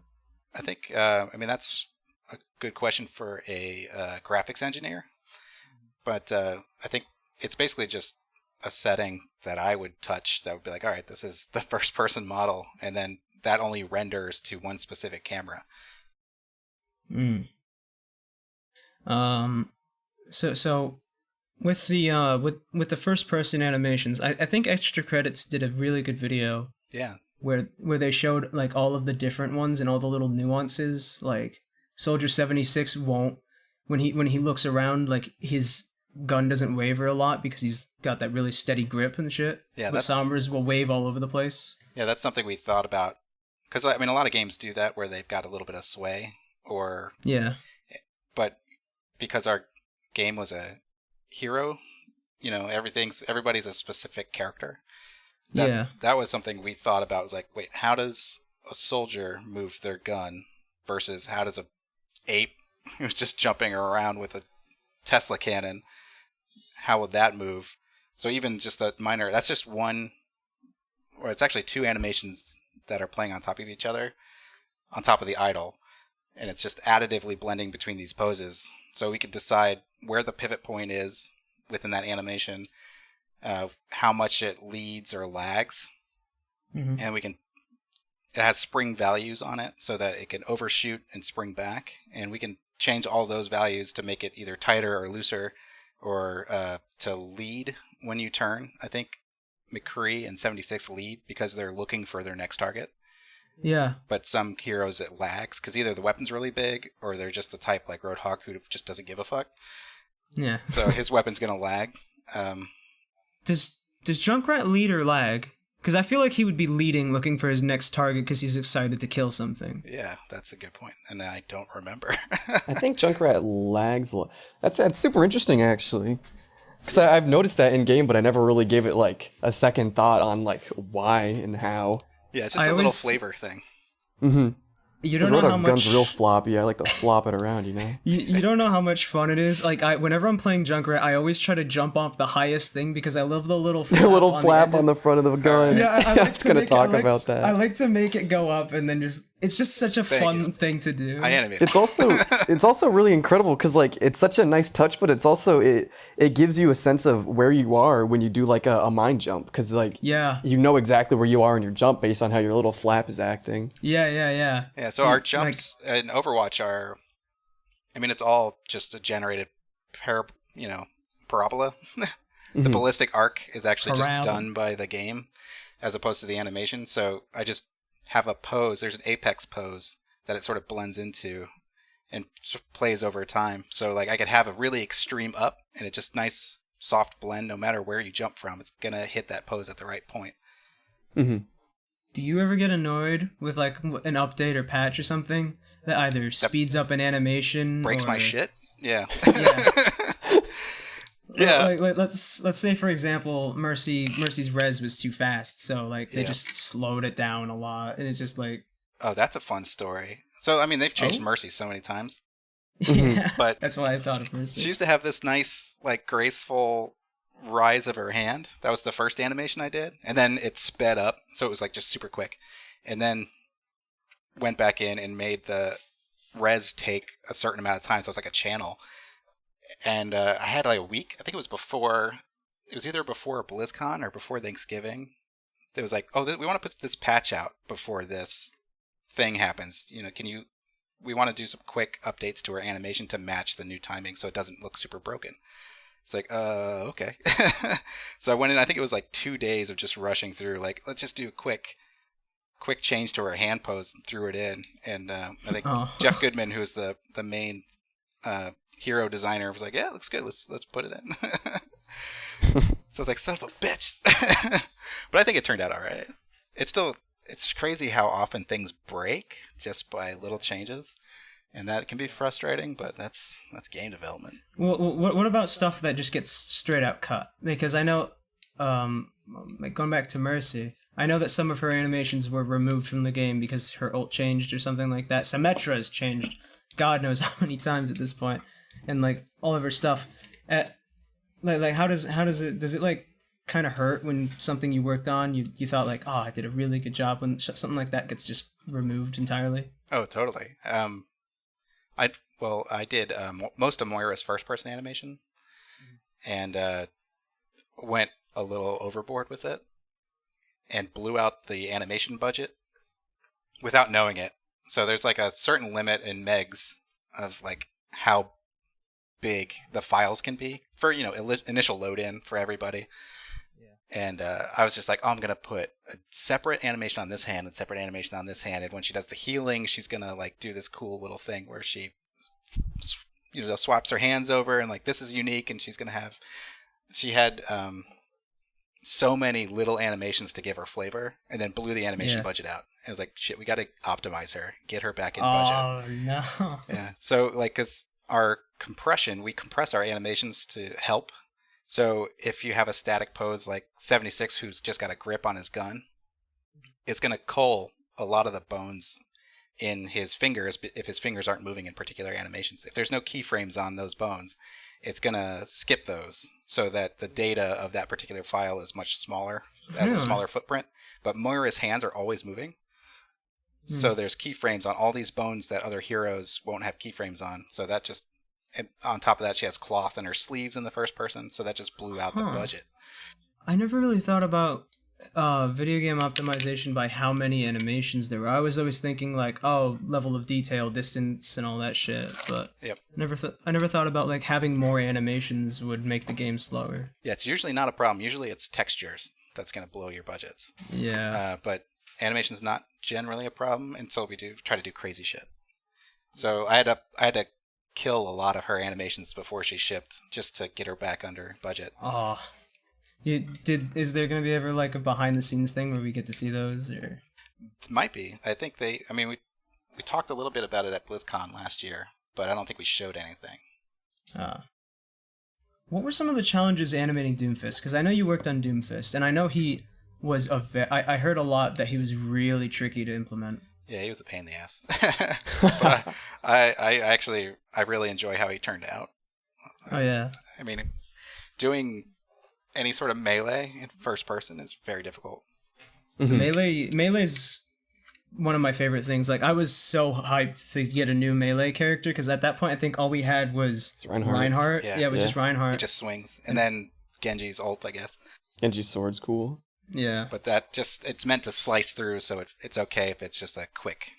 I think that's a good question for a graphics engineer, but I think it's basically just a setting that I would touch that would be like, all right, this is the first person model, and then that only renders to one specific camera. So with the first person animations, I think Extra Credits did a really good video. Yeah. Where they showed like all of the different ones and all the little nuances. Like Soldier 76 won't when he looks around, like his gun doesn't waver a lot because he's got that really steady grip and shit. Yeah, but Sombras will wave all over the place. Yeah, that's something we thought about because I mean a lot of games do that where they've got a little bit of sway or but because our game was a hero, everybody's a specific character. That was something we thought about. Was like, wait, how does a soldier move their gun versus how does a ape who's just jumping around with a Tesla cannon, how would that move? So even just that's just one, or it's actually two animations that are playing on top of each other, on top of the idle. And it's just additively blending between these poses. So we can decide where the pivot point is within that animation, how much it leads or lags. Mm-hmm. And it has spring values on it so that it can overshoot and spring back. And we can change all those values to make it either tighter or looser, or to lead when you turn. I think McCree and 76 lead because they're looking for their next target. Yeah. But some heroes it lags because either the weapon's really big or they're just the type like Roadhog who just doesn't give a fuck. Yeah. So his weapon's gonna lag. Does Junkrat lead or lag? Because I feel like he would be leading, looking for his next target because he's excited to kill something. Yeah, that's a good point, and I don't remember. I think Junkrat lags. That's super interesting, actually. Because I've noticed that in game, but I never really gave it like a second thought on like why and how. Yeah, it's just a little flavor thing. Mm-hmm. You don't know how much... gun's real floppy. I like to flop it around, you know? You don't know how much fun it is. Like, whenever I'm playing Junkrat, I always try to jump off the highest thing because I love the little flap The little flap on the front of the gun. Yeah, I like gonna talk about that. I like to make it go up and then just... It's just such a fun thing to do. I animate. It's also really incredible because like it's such a nice touch, but it's also it gives you a sense of where you are when you do like a mine jump because like you know exactly where you are in your jump based on how your little flap is acting. Yeah. So our jumps in Overwatch are, I mean, it's all just a generated parabola. The ballistic arc is actually just done by the game as opposed to the animation. So I just have a pose. There's an apex pose that it sort of blends into and plays over time. So like I could have a really extreme up and it just nice soft blend no matter where you jump from. It's going to hit that pose at the right point. Mm-hmm. Do you ever get annoyed with like an update or patch or something that either speeds up an animation breaks or... my shit? Yeah. Yeah. Like let's say for example, Mercy's res was too fast, so like they just slowed it down a lot, and it's just like, oh, that's a fun story. So I mean, they've changed Mercy so many times. Yeah, but that's why I thought of Mercy. She used to have this nice, like, graceful rise of her hand. That was the first animation I did, and then it sped up, so it was like just super quick, and then went back in and made the res take a certain amount of time, so it was like a channel. And I had like a week. I think it was either before BlizzCon or before Thanksgiving. It was like, oh, we want to put this patch out before this thing happens. You know, we want to do some quick updates to our animation to match the new timing so it doesn't look super broken. It's like, okay. So I went in, I think it was like 2 days of just rushing through, like, let's just do a quick change to our hand pose and threw it in. And I think Jeff Goodman, who's the main hero designer, was like, yeah, it looks good. Let's put it in. So I was like, son of a bitch. But I think it turned out all right. It's crazy how often things break just by little changes. And that can be frustrating, but that's game development. Well, what about stuff that just gets straight out cut? Because I know, like going back to Mercy, I know that some of her animations were removed from the game because her ult changed or something like that. Symmetra has changed God knows how many times at this point, and like all of her stuff. Like how does it like kind of hurt when something you worked on you thought like, oh, I did a really good job, when something like that gets just removed entirely? Oh, totally. I did most of Moira's first-person animation, and went a little overboard with it, and blew out the animation budget without knowing it. So there's like a certain limit in megs of like how big the files can be for, you know, initial load-in for everybody. And I was just like, oh, I'm going to put a separate animation on this hand and separate animation on this hand. And when she does the healing, she's going to like do this cool little thing where she, you know, swaps her hands over and like, this is unique. And she had so many little animations to give her flavor, and then blew the animation budget out. And I was like, shit, we got to optimize her, get her back in budget. Oh, no. Yeah. So like, cause our compression, we compress our animations to help. So if you have a static pose like 76, who's just got a grip on his gun, it's going to cull a lot of the bones in his fingers if his fingers aren't moving in particular animations. If there's no keyframes on those bones, it's going to skip those so that the data of that particular file is much smaller, has a smaller footprint. But Moira's hands are always moving. So there's keyframes on all these bones that other heroes won't have keyframes on. So that just, and on top of that, she has cloth in her sleeves in the first person. So that just blew out the budget. I never really thought about video game optimization by how many animations there were. I was always thinking like, oh, level of detail, distance, and all that shit. But Yep. I never thought about like having more animations would make the game slower. Yeah, it's usually not a problem. Usually it's textures that's going to blow your budgets. Yeah. But animation's not generally a problem until we try to do crazy shit. So I had to kill a lot of her animations before she shipped just to get her back under budget. Oh. Is there gonna be ever like a behind the scenes thing where we get to see those, or? Might be. I think we talked a little bit about it at BlizzCon last year, but I don't think we showed anything. What were some of the challenges animating Doomfist? Because I know you worked on Doomfist, and I know he was I heard a lot that he was really tricky to implement. Yeah, he was a pain in the ass. But I really enjoy how he turned out. Oh yeah. I mean, doing any sort of melee in first person is very difficult. Melee's one of my favorite things. Like, I was so hyped to get a new melee character because at that point I think all we had was Reinhardt. Yeah, it was just Reinhardt. It just swings, and then Genji's ult, I guess. Genji's sword's cool. Yeah, but that it's meant to slice through, so it's okay if it's just a quick,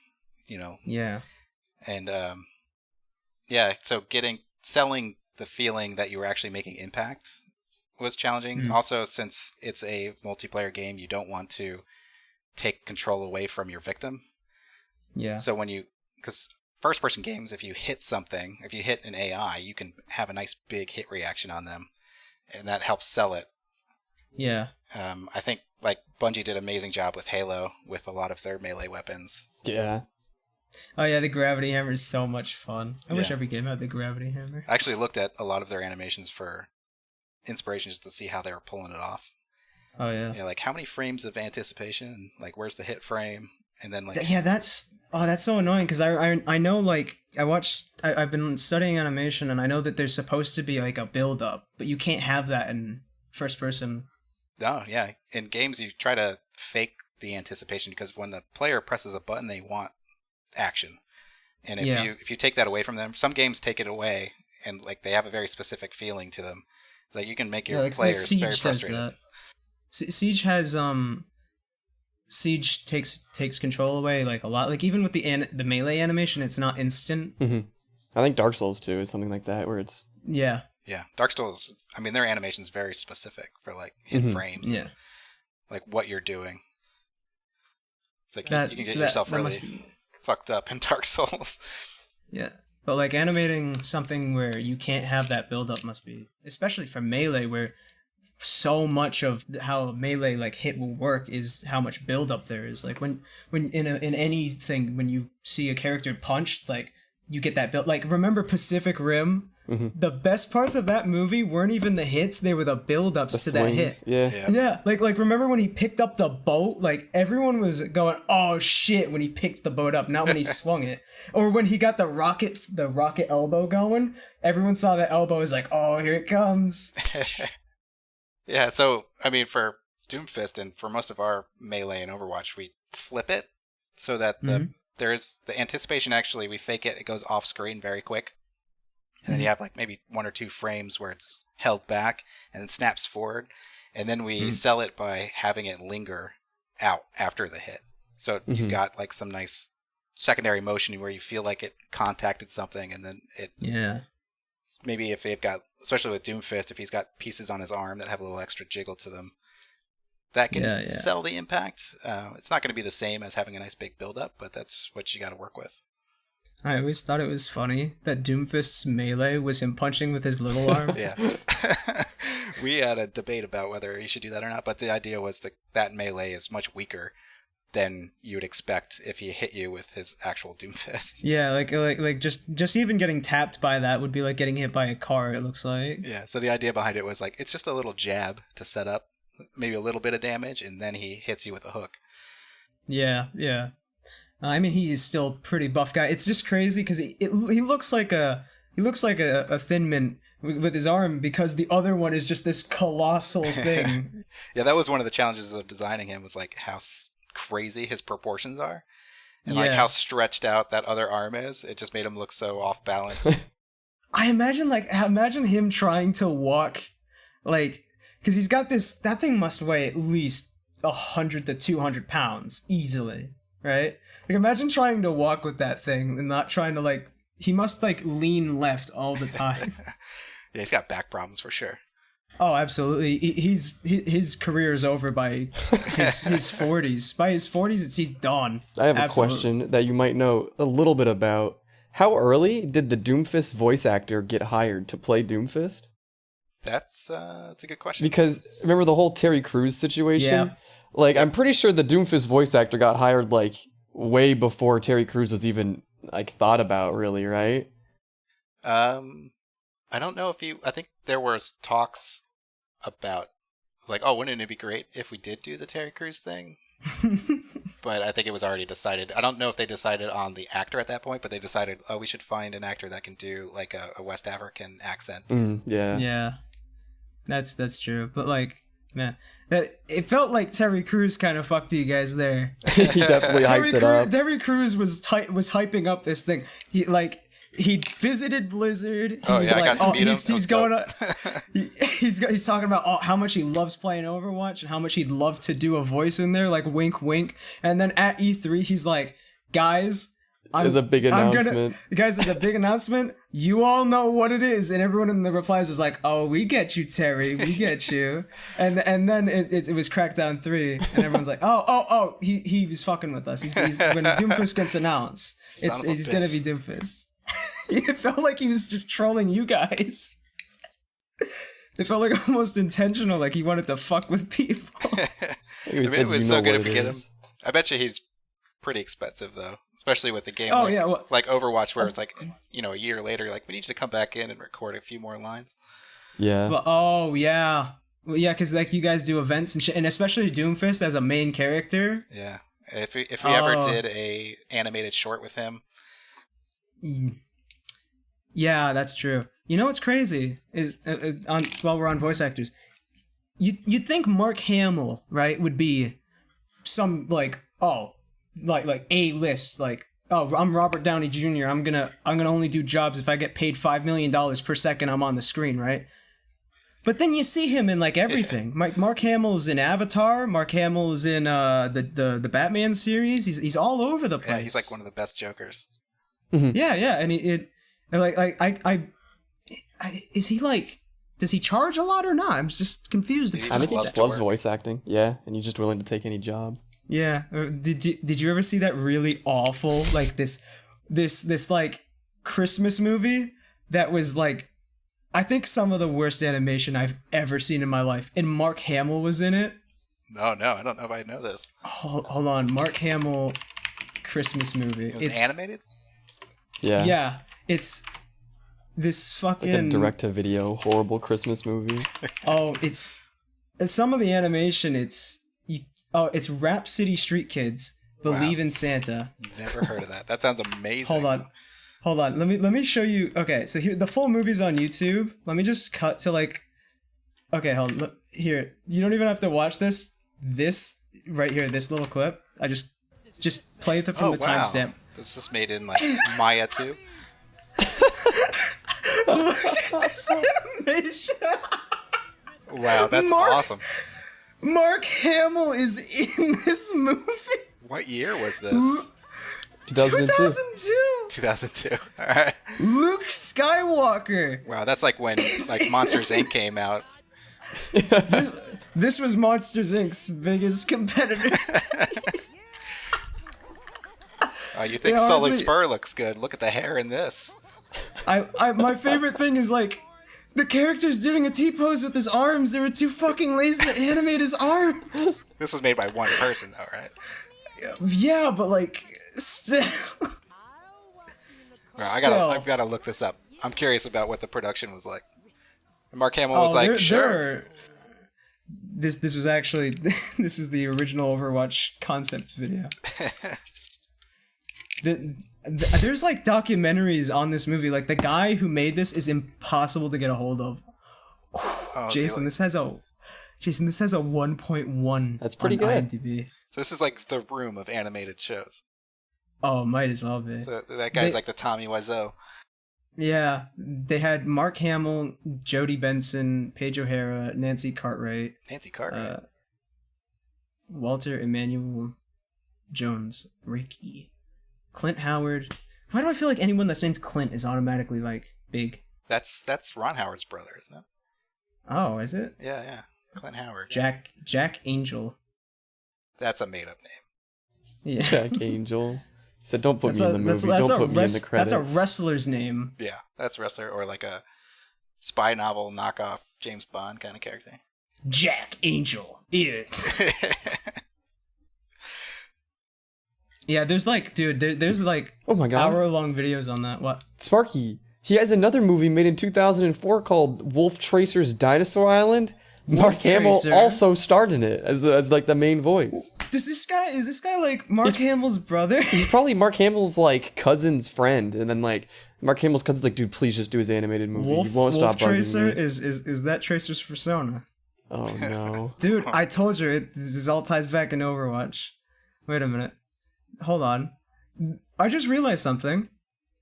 Yeah, and so selling the feeling that you were actually making impact was challenging. Also, since it's a multiplayer game, you don't want to take control away from your victim. Yeah. So because first person games, if you hit an AI, you can have a nice big hit reaction on them, and that helps sell it. Yeah. I think like Bungie did an amazing job with Halo with a lot of their melee weapons. Yeah. Oh yeah, the gravity hammer is so much fun. I wish every game had the gravity hammer. I actually looked at a lot of their animations for inspiration just to see how they were pulling it off. Oh yeah. Yeah, like how many frames of anticipation? Like where's the hit frame? And then like that's so annoying because I know like I've been studying animation and I know that there's supposed to be like a build up, but you can't have that in first person. No, yeah. In games you try to fake the anticipation because when the player presses a button they want action. And if you take that away from them, some games take it away and like they have a very specific feeling to them. Like you can make your players Siege very frustrated. Does that. Siege has Siege takes control away like a lot. Like even with the melee animation, it's not instant. Mm-hmm. I think Dark Souls 2 is something like that, where it's yeah. Dark Souls. I mean, their animation's very specific for like hit frames. Yeah, like what you're doing. It's like you can get yourself really fucked up in Dark Souls. Yeah, but like animating something where you can't have that build up must be, especially for melee, where so much of how melee like hit will work is how much build up there is. Like when in anything when you see a character punched, like you get that build. Like remember Pacific Rim? Mm-hmm. The best parts of that movie weren't even the hits; they were the build-ups to that hit. Yeah. Like remember when he picked up the boat? Like everyone was going, "Oh shit!" when he picked the boat up, not when he swung it, or when he got the rocket elbow going. Everyone saw that elbow was like, "Oh, here it comes." Yeah. So I mean, for Doomfist and for most of our melee and Overwatch, we flip it so that there's the anticipation. Actually, we fake it; it goes off screen very quick. And then you have like maybe 1 or 2 frames where it's held back and then snaps forward. And then we sell it by having it linger out after the hit. So you've got like some nice secondary motion where you feel like it contacted something and then it... Yeah. Maybe if they've got, especially with Doomfist, if he's got pieces on his arm that have a little extra jiggle to them, that can sell the impact. It's not going to be the same as having a nice big build-up, but that's what you got to work with. I always thought it was funny that Doomfist's melee was him punching with his little arm. Yeah. We had a debate about whether he should do that or not, but the idea was that melee is much weaker than you would expect if he hit you with his actual Doomfist. Yeah, like just even getting tapped by that would be like getting hit by a car, it looks like. Yeah, so the idea behind it was like, it's just a little jab to set up, maybe a little bit of damage, and then he hits you with a hook. Yeah. I mean, he is still a pretty buff guy. It's just crazy because he looks like a Thin Mint with his arm because the other one is just this colossal thing. Yeah, that was one of the challenges of designing him was like how crazy his proportions are. And like how stretched out that other arm is, it just made him look so off balance. I imagine him trying to walk, like, because he's got that thing must weigh at least 100 to 200 pounds easily, right? Like, imagine trying to walk with that thing and not trying to, like, he must, like, lean left all the time. Yeah, he's got back problems for sure. Oh, absolutely. His career is over by his 40s. By his 40s, he's done. I have a question that you might know a little bit about. How early did the Doomfist voice actor get hired to play Doomfist? That's a good question. Because remember the whole Terry Crews situation? Yeah. Like, I'm pretty sure the Doomfist voice actor got hired, like, way before Terry Crews was even, like, thought about, really, right? I don't know if I think there was talks about, like, oh, wouldn't it be great if we did do the Terry Crews thing? But I think it was already decided. I don't know if they decided on the actor at that point, but they decided, oh, we should find an actor that can do, like, a West African accent. Yeah. Yeah. That's true. But, like, man, it felt like Terry Crews kind of fucked you guys there. He definitely hyped it up. Terry Crews was hyping up this thing. He visited Blizzard. I got to meet him. He's going he's talking about how much he loves playing Overwatch and how much he'd love to do a voice in there, like wink wink. And then at E3 he's like, guys, there's a big announcement. Guys, there's a big announcement. You all know what it is, and everyone in the replies is like, "Oh, we get you, Terry. We get you." And then it was Crackdown 3, and everyone's like, "Oh, he was fucking with us. He's when Doomfist gets announced, he's gonna be Doomfist." It felt like he was just trolling you guys. It felt like almost intentional, like he wanted to fuck with people. It was so good if we get him. I bet you he's pretty expensive though, especially with the game like Overwatch, where it's like, a year later, like, we need you to come back in and record a few more lines. Yeah. But yeah, because like you guys do events and shit, and especially Doomfist as a main character. Yeah, if we ever did a animated short with him. Yeah, that's true. You know what's crazy is while we're on voice actors, you'd think Mark Hamill, right, would be some like A-list, like, oh, I'm Robert Downey Jr. I'm gonna only do jobs if I get paid $5 million per second I'm on the screen, right? But then you see him in like everything. Mark Hamill's in Avatar. Mark Hamill's in the Batman series. He's all over the place. Yeah, he's like one of the best Jokers. Mm-hmm. Yeah, and is he like? Does he charge a lot or not? I'm just confused. I think he just loves voice acting. Yeah, and he's just willing to take any job. Yeah. Did you ever see that really awful like this like Christmas movie that was like, I think some of the worst animation I've ever seen in my life, and Mark Hamill was in it. No, I don't know if I know this. Hold on, Mark Hamill Christmas movie. It's animated? Yeah. Yeah. It's this fucking like a direct-to-video horrible Christmas movie. Oh, it's some of the animation. It's Rap City Street Kids Believe in Santa. Never heard of that. That sounds amazing. Hold on. Let me show you. Okay, so here the full movie's on YouTube. Let me just cut to like. Okay, hold on. Look, here, you don't even have to watch this. This right here, this little clip. I just play it from the timestamp. Is this made in like Maya too? Look at this animation. Wow, that's awesome. Mark Hamill is in this movie. What year was this? 2002. 2002. All right. Luke Skywalker. Wow, that's like when like Monsters Inc. came out. This was Monsters Inc.'s biggest competitor. You think Sully Spur looks good? Look at the hair in this. My favorite thing is like the character's doing a T-pose with his arms. They were too fucking lazy to animate his arms. This was made by one person though, right? Yeah, but like still. I've got to look this up. I'm curious about what the production was like. And Mark Hamill was like, sure. This was actually this was the original Overwatch concept video. There's like documentaries on this movie. Like the guy who made this is impossible to get a hold of. Jason, this has a 1.1. That's pretty on good. IMDb. So this is like the room of animated shows. Oh, might as well be. So that guy's They- like the Tommy Wiseau. Yeah, they had Mark Hamill, Jodie Benson, Paige O'Hara, Nancy Cartwright, Nancy Cartwright. Walter Emmanuel Jones, Ricky, Clint Howard. Why do I feel like anyone that's named Clint is automatically like big? That's Ron Howard's brother, isn't it? Oh, is it? Yeah. Clint Howard. Jack Angel. That's a made-up name. Yeah. Jack Angel. He said, "Don't put me in the movie. Don't put me in the credits." That's a wrestler's name. Yeah, that's wrestler or like a spy novel knockoff James Bond kind of character. Jack Angel. Yeah. Yeah, there's like, dude, there's like Oh my god. hour-long videos on that. What? Sparky. He has another movie made in 2004 called Wolf Tracer's Dinosaur Island. Mark Hamill Tracer. also starred in it as like the main voice. Is this guy like Mark Hamill's brother? He's probably Mark Hamill's like cousin's friend, and then like Mark Hamill's cousin's like, dude, please just do his animated movie. Wolf, You won't stop Wolf bugging Tracer me. is that Tracer's persona? Oh no. Dude, I told you this all ties back in Overwatch. Wait a minute. Hold on. I just realized something.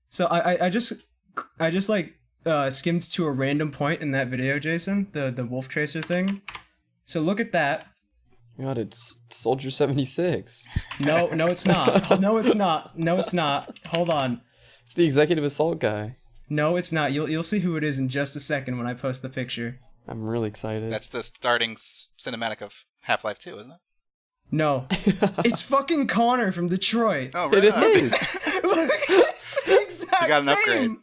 So I just like skimmed to a random point in that video, Jason, the Wolf Tracer thing. So look at that. God, it's Soldier 76. No, it's not. No, it's not. No, it's not. Hold on. It's the executive assault guy. No, it's not. You'll see who it is in just a second when I post the picture. I'm really excited. That's the starting cinematic of Half-Life 2, isn't it? No. It's fucking Connor from Detroit. Oh, It right. is. Look, it's the exact You got an same. upgrade.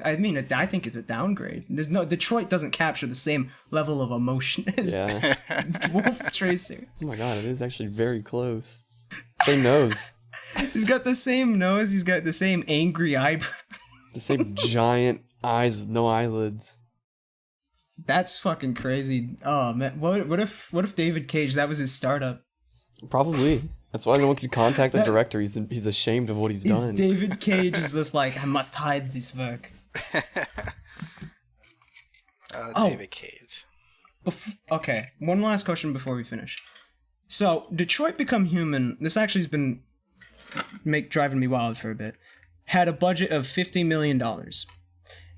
I mean, I think it's a downgrade. Detroit doesn't capture the same level of emotion as Yeah. Wolf Tracer. Oh my god, it is actually very close. Same nose. He's got the same nose. He's got the same angry eyebrow. The same giant eyes with no eyelids. That's fucking crazy. Oh man, what if David Cage, that was his startup? Probably. That's why no one could contact the director. He's ashamed of what he's done. David Cage is just like, I must hide this work. David Cage. Okay, one last question before we finish. So, Detroit Become Human, this actually has been driving me wild for a bit, had a budget of $50 million.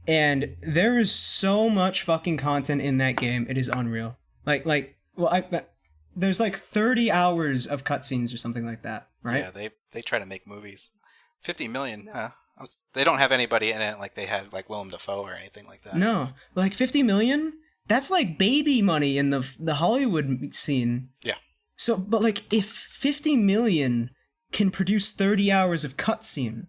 And there is so much fucking content in that game, it is unreal. There's like 30 hours of cutscenes or something like that, right? Yeah, they try to make movies. 50 million, huh? They don't have anybody in it like they had like Willem Dafoe or anything like that. No, like 50 million? That's like baby money in the Hollywood scene. Yeah. So, but like if 50 million can produce 30 hours of cutscene,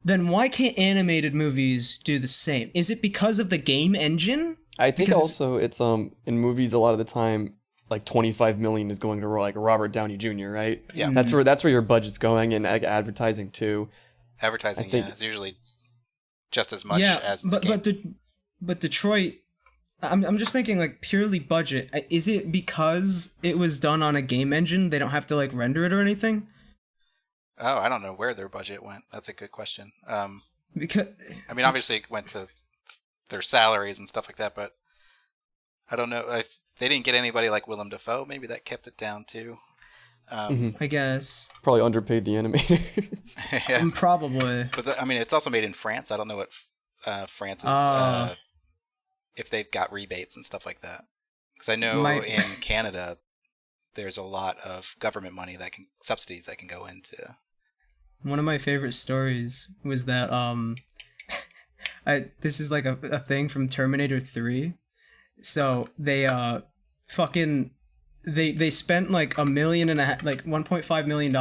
then why can't animated movies do the same? Is it because of the game engine? I think Because also it's in movies a lot of the time like 25 million is going to like Robert Downey Jr., right? Yeah. That's where your budget's going, and like advertising too. Advertising, I think- is usually just as much as the game. but Detroit, I'm just thinking like purely budget. Is it because it was done on a game engine? They don't have to like render it or anything? Oh, I don't know where their budget went. That's a good question. Because I mean, obviously it went to their salaries and stuff like that, but I don't know if they didn't get anybody like Willem Dafoe. Maybe that kept it down too. I guess Probably underpaid the animators. Yeah. probably. But I mean, it's also made in France. I don't know what France is, if they've got rebates and stuff like that. Because I know in Canada, there's a lot of government money subsidies that can go into. One of my favorite stories was that this is like a thing from Terminator 3. So they they spent like $1.5 million, like $1.5 million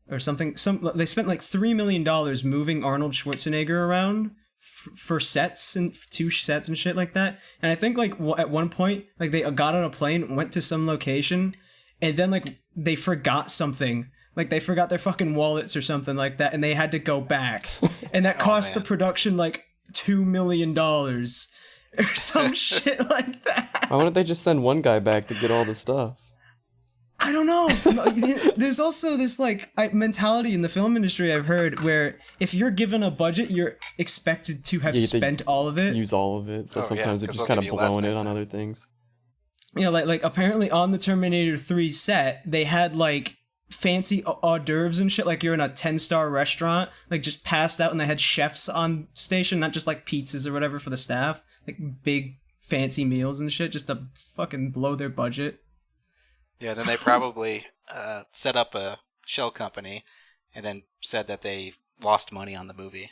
or something. They spent like $3 million moving Arnold Schwarzenegger around for sets and 2 sets and shit like that. And I think like at one point like they got on a plane, went to some location, and then like they forgot something. Like they forgot their fucking wallets or something like that, and they had to go back, and that cost the production like $2 million or some shit like that. Why wouldn't they just send one guy back to get all the stuff? I don't know. There's also this like mentality in the film industry I've heard where if you're given a budget, you're expected to have spent all of it. Use all of it. So sometimes they're 'cause just they'll kind of give you less blowing it next on time. other things. You know, like apparently on the Terminator 3 set, they had like fancy hors d'oeuvres and shit, like you're in a 10-star restaurant, like just passed out, and they had chefs on station, not just like pizzas or whatever for the staff, like big fancy meals and shit, just to fucking blow their budget. Yeah, then they probably set up a shell company and then said that they lost money on the movie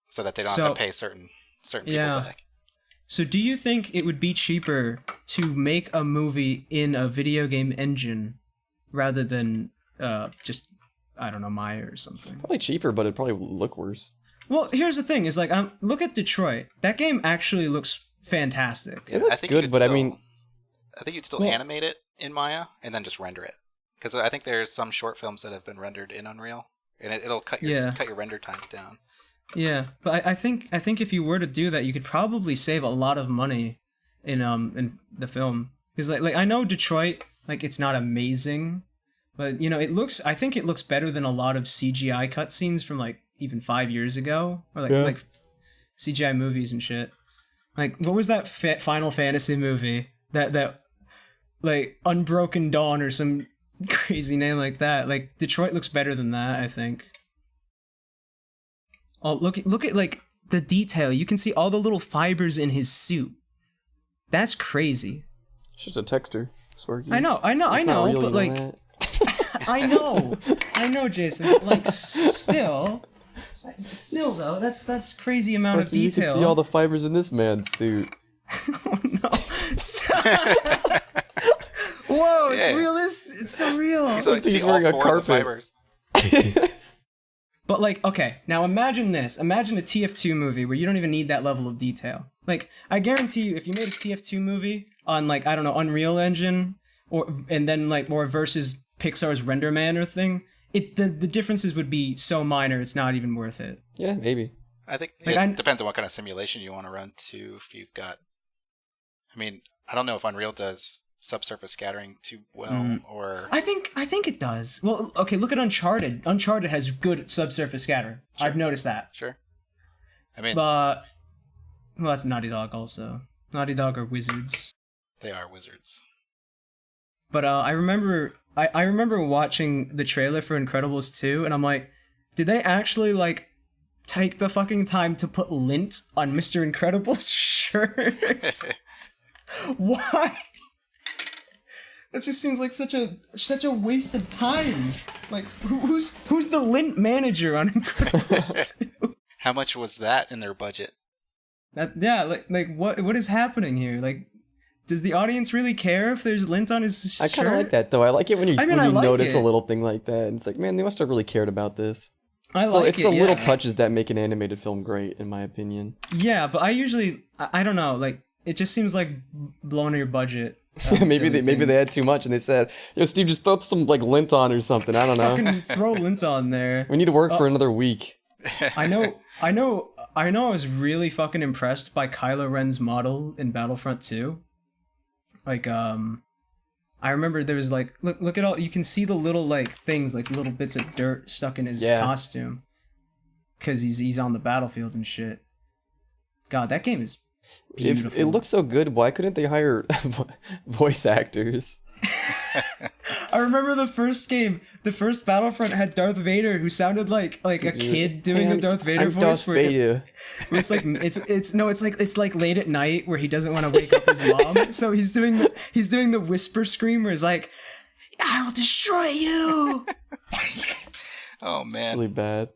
so that they don't have to pay certain people back. So do you think it would be cheaper to make a movie in a video game engine rather than just, I don't know, Maya or something? Probably cheaper, but it'd probably look worse. Well, here's the thing, is like, look at Detroit. That game actually looks fantastic. Yeah, It looks good, but I mean... I think you'd still animate it in Maya and then just render it. Because I think there's some short films that have been rendered in Unreal, and it'll cut your render times down. Yeah, but I think if you were to do that, you could probably save a lot of money in the film. Because like I know Detroit, like it's not amazing, but you know I think it looks better than a lot of CGI cutscenes from like even 5 years ago, or like CGI movies and shit. Like what was that Final Fantasy movie that like Unbroken Dawn or some crazy name like that? Like Detroit looks better than that, I think. Oh, look at like the detail. You can see all the little fibers in his suit. That's crazy. It's just a texture, Sparky. I know, real, but like, I know, Jason. But like, still though, that's crazy amount of Sparky, detail. You can see all the fibers in this man's suit. Oh no! Whoa, it's realistic. It's so real. He's wearing a carpet. But like, okay, now imagine this. Imagine a TF2 movie where you don't even need that level of detail. Like, I guarantee you, if you made a TF2 movie on like, I don't know, Unreal Engine, and then like more versus Pixar's RenderMan or thing, the differences would be so minor it's not even worth it. Yeah, maybe. I think it depends on what kind of simulation you want to run too. If you've got, I mean, I don't know if Unreal does subsurface scattering too well, or I think it does. Well, okay, look at Uncharted. Uncharted has good subsurface scattering. Sure. I've noticed that. Sure. I mean, but well, that's Naughty Dog also. Naughty Dog are wizards. They are wizards. But I remember watching the trailer for Incredibles 2, and I'm like, did they actually like take the fucking time to put lint on Mr. Incredible's shirt? Why? That just seems like such a waste of time. Like, who's the lint manager on Incredibles 2? How much was that in their budget? Like what is happening here? Like, does the audience really care if there's lint on his shirt? I kind of like that though. I like it when you notice it. a little thing like that. And it's like, man, they must have really cared about this. It's the little touches that make an animated film great, in my opinion. Yeah, but I don't know. Like, it just seems like blowing your budget. maybe they had too much and they said, "Yo, Steve, just throw some like lint on or something." I don't know. Fucking throw lint on there. We need to work for another week. I know. I was really fucking impressed by Kylo Ren's model in Battlefront 2. Like, I remember there was like, look at all, you can see the little like things, like little bits of dirt stuck in his costume, because he's on the battlefield and shit. God, that game is beautiful. If it looks so good, why couldn't they hire voice actors? I remember the first Battlefront had Darth Vader, who sounded like a kid doing a Darth Vader voice. Darth Vader. It's like it's like late at night where he doesn't want to wake up his mom, so he's doing the whisper scream where he's like, "I will destroy you." Oh man, it's really bad.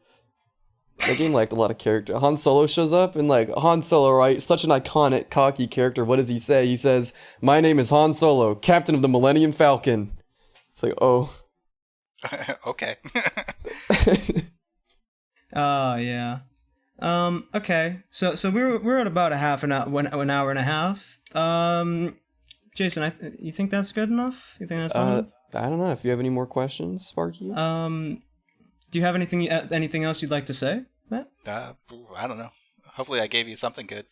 That game lacked a lot of character. Han Solo shows up, and like, Han Solo, right? Such an iconic, cocky character. What does he say? He says, "My name is Han Solo, Captain of the Millennium Falcon." It's like, oh. Okay. Oh, yeah. Okay. So we're at about an hour and a half. Jason, you think that's good enough? You think that's enough? I don't know. If you have any more questions, Sparky? Do you have anything else you'd like to say, Matt? I don't know. Hopefully I gave you something good.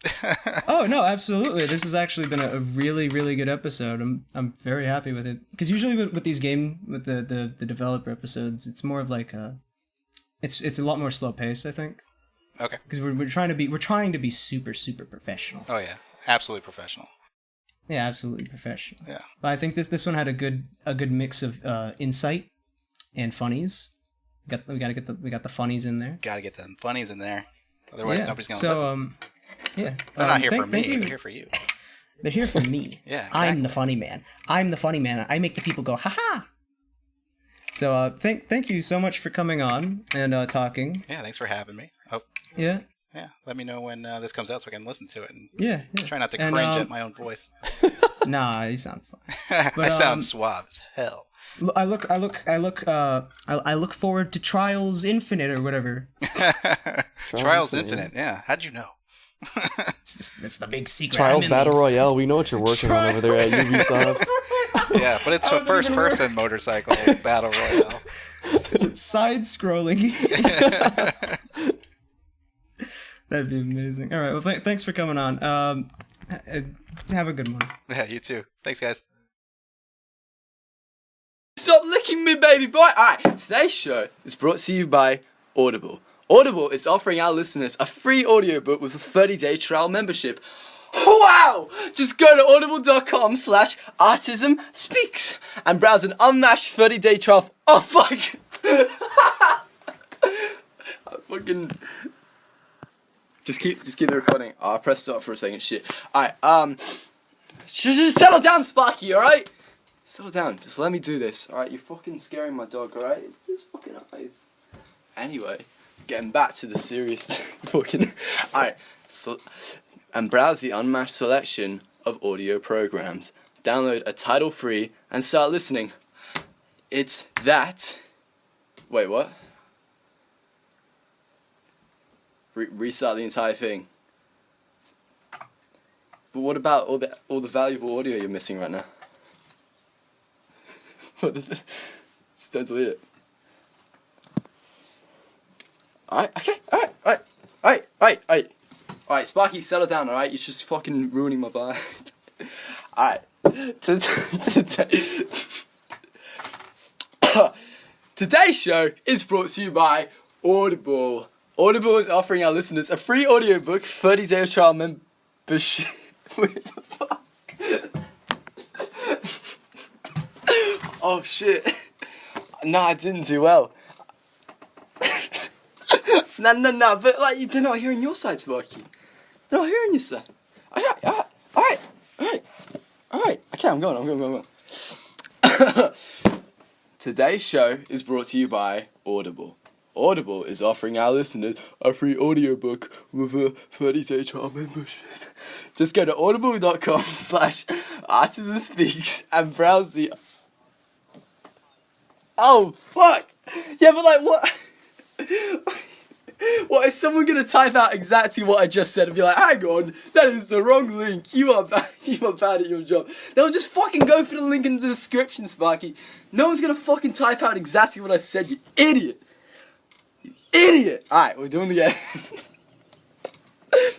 Oh, no, absolutely. This has actually been a really, really good episode. I'm very happy with it. Because usually with the developer episodes, it's more of like it's a lot more slow pace, I think. Okay. Because we're trying to be super, super professional. Oh yeah. Absolutely professional. Yeah, absolutely professional. Yeah. But I think this one had a good mix of insight and funnies. We got the funnies in there. Gotta get them funnies in there. Otherwise, Yeah. nobody's gonna So listen. yeah, They're not here for thank me. you. They're here for you. They're here for me. Yeah, I'm exactly. the funny man. I'm the funny man. I make the people go, haha. So thank you so much for coming on and talking. Yeah, thanks for having me. Oh, Yeah. yeah. Let me know when this comes out so I can listen to it and Yeah. try not to And, cringe at my own voice. Nah, you sound fine. I sound suave as hell. I look forward to Trials Infinite or whatever. Trials Infinite, Infinite. Yeah. How'd you know? That's the big secret. Trials Battle Royale. We know what you're working on over there at Ubisoft. Yeah, but it's a first-person motorcycle battle royale. It's side-scrolling. That'd be amazing. All right. Well, thanks for coming on. Have a good one. Yeah, you too. Thanks, guys. Stop licking me, baby boy! Alright, today's show is brought to you by Audible. Audible is offering our listeners a free audiobook with a 30-day trial membership. Wow! Just go to audible.com/Artism Speaks and browse an unmatched 30-day trial. Oh, fuck! I fucking... Just keep the recording. Oh, I'll press stop for a second. Shit. Alright, just settle down, Sparky, alright? Settle down. Just let me do this, alright? You're fucking scaring my dog, alright? Just fucking eyes. Anyway, getting back to the serious fucking... Alright, so... And browse the unmatched selection of audio programs. Download a title free and start listening. It's that... Wait, what? Restart the entire thing. But what about all the valuable audio you're missing right now? Just don't delete it. Alright, okay, alright, Sparky, settle down, alright? You're just fucking ruining my vibe. Alright. Today's show is brought to you by Audible. Audible is offering our listeners a free audiobook, 30-day trial membership. Wait, the fuck? Oh shit. Nah, I didn't do well. No, but like they're not hearing your side, Sparky. They're not hearing your side. Alright. Okay, I'm going. Today's show is brought to you by Audible. Audible is offering our listeners a free audiobook with a 30-day trial membership. Just go to audible.com/Artism Speaks and browse the... Oh, fuck! Yeah, but like, what... What, is someone gonna type out exactly what I just said and be like, hang on, that is the wrong link, you are bad at your job. They'll just fucking go for the link in the description, Sparky. No one's gonna fucking type out exactly what I said, you idiot. Alright, we're doing it again.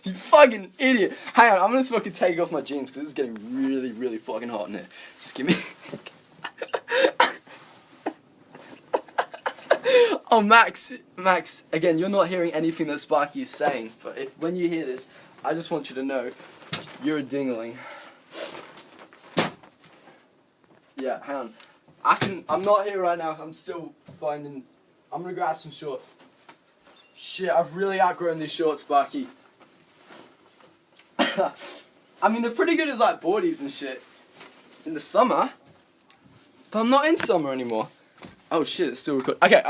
You fucking idiot. Hang on, I'm gonna fucking take off my jeans because this is getting really, really fucking hot in here. Just give me... Oh, Max, again, you're not hearing anything that Sparky is saying, but when you hear this, I just want you to know, you're a dingling. Yeah, hang on. I'm not here right now, I'm still I'm gonna grab some shorts. Shit, I've really outgrown these shorts, Sparky. I mean, they're pretty good as, like, boardies and shit in the summer, but I'm not in summer anymore. Oh shit, it's still recording. Okay,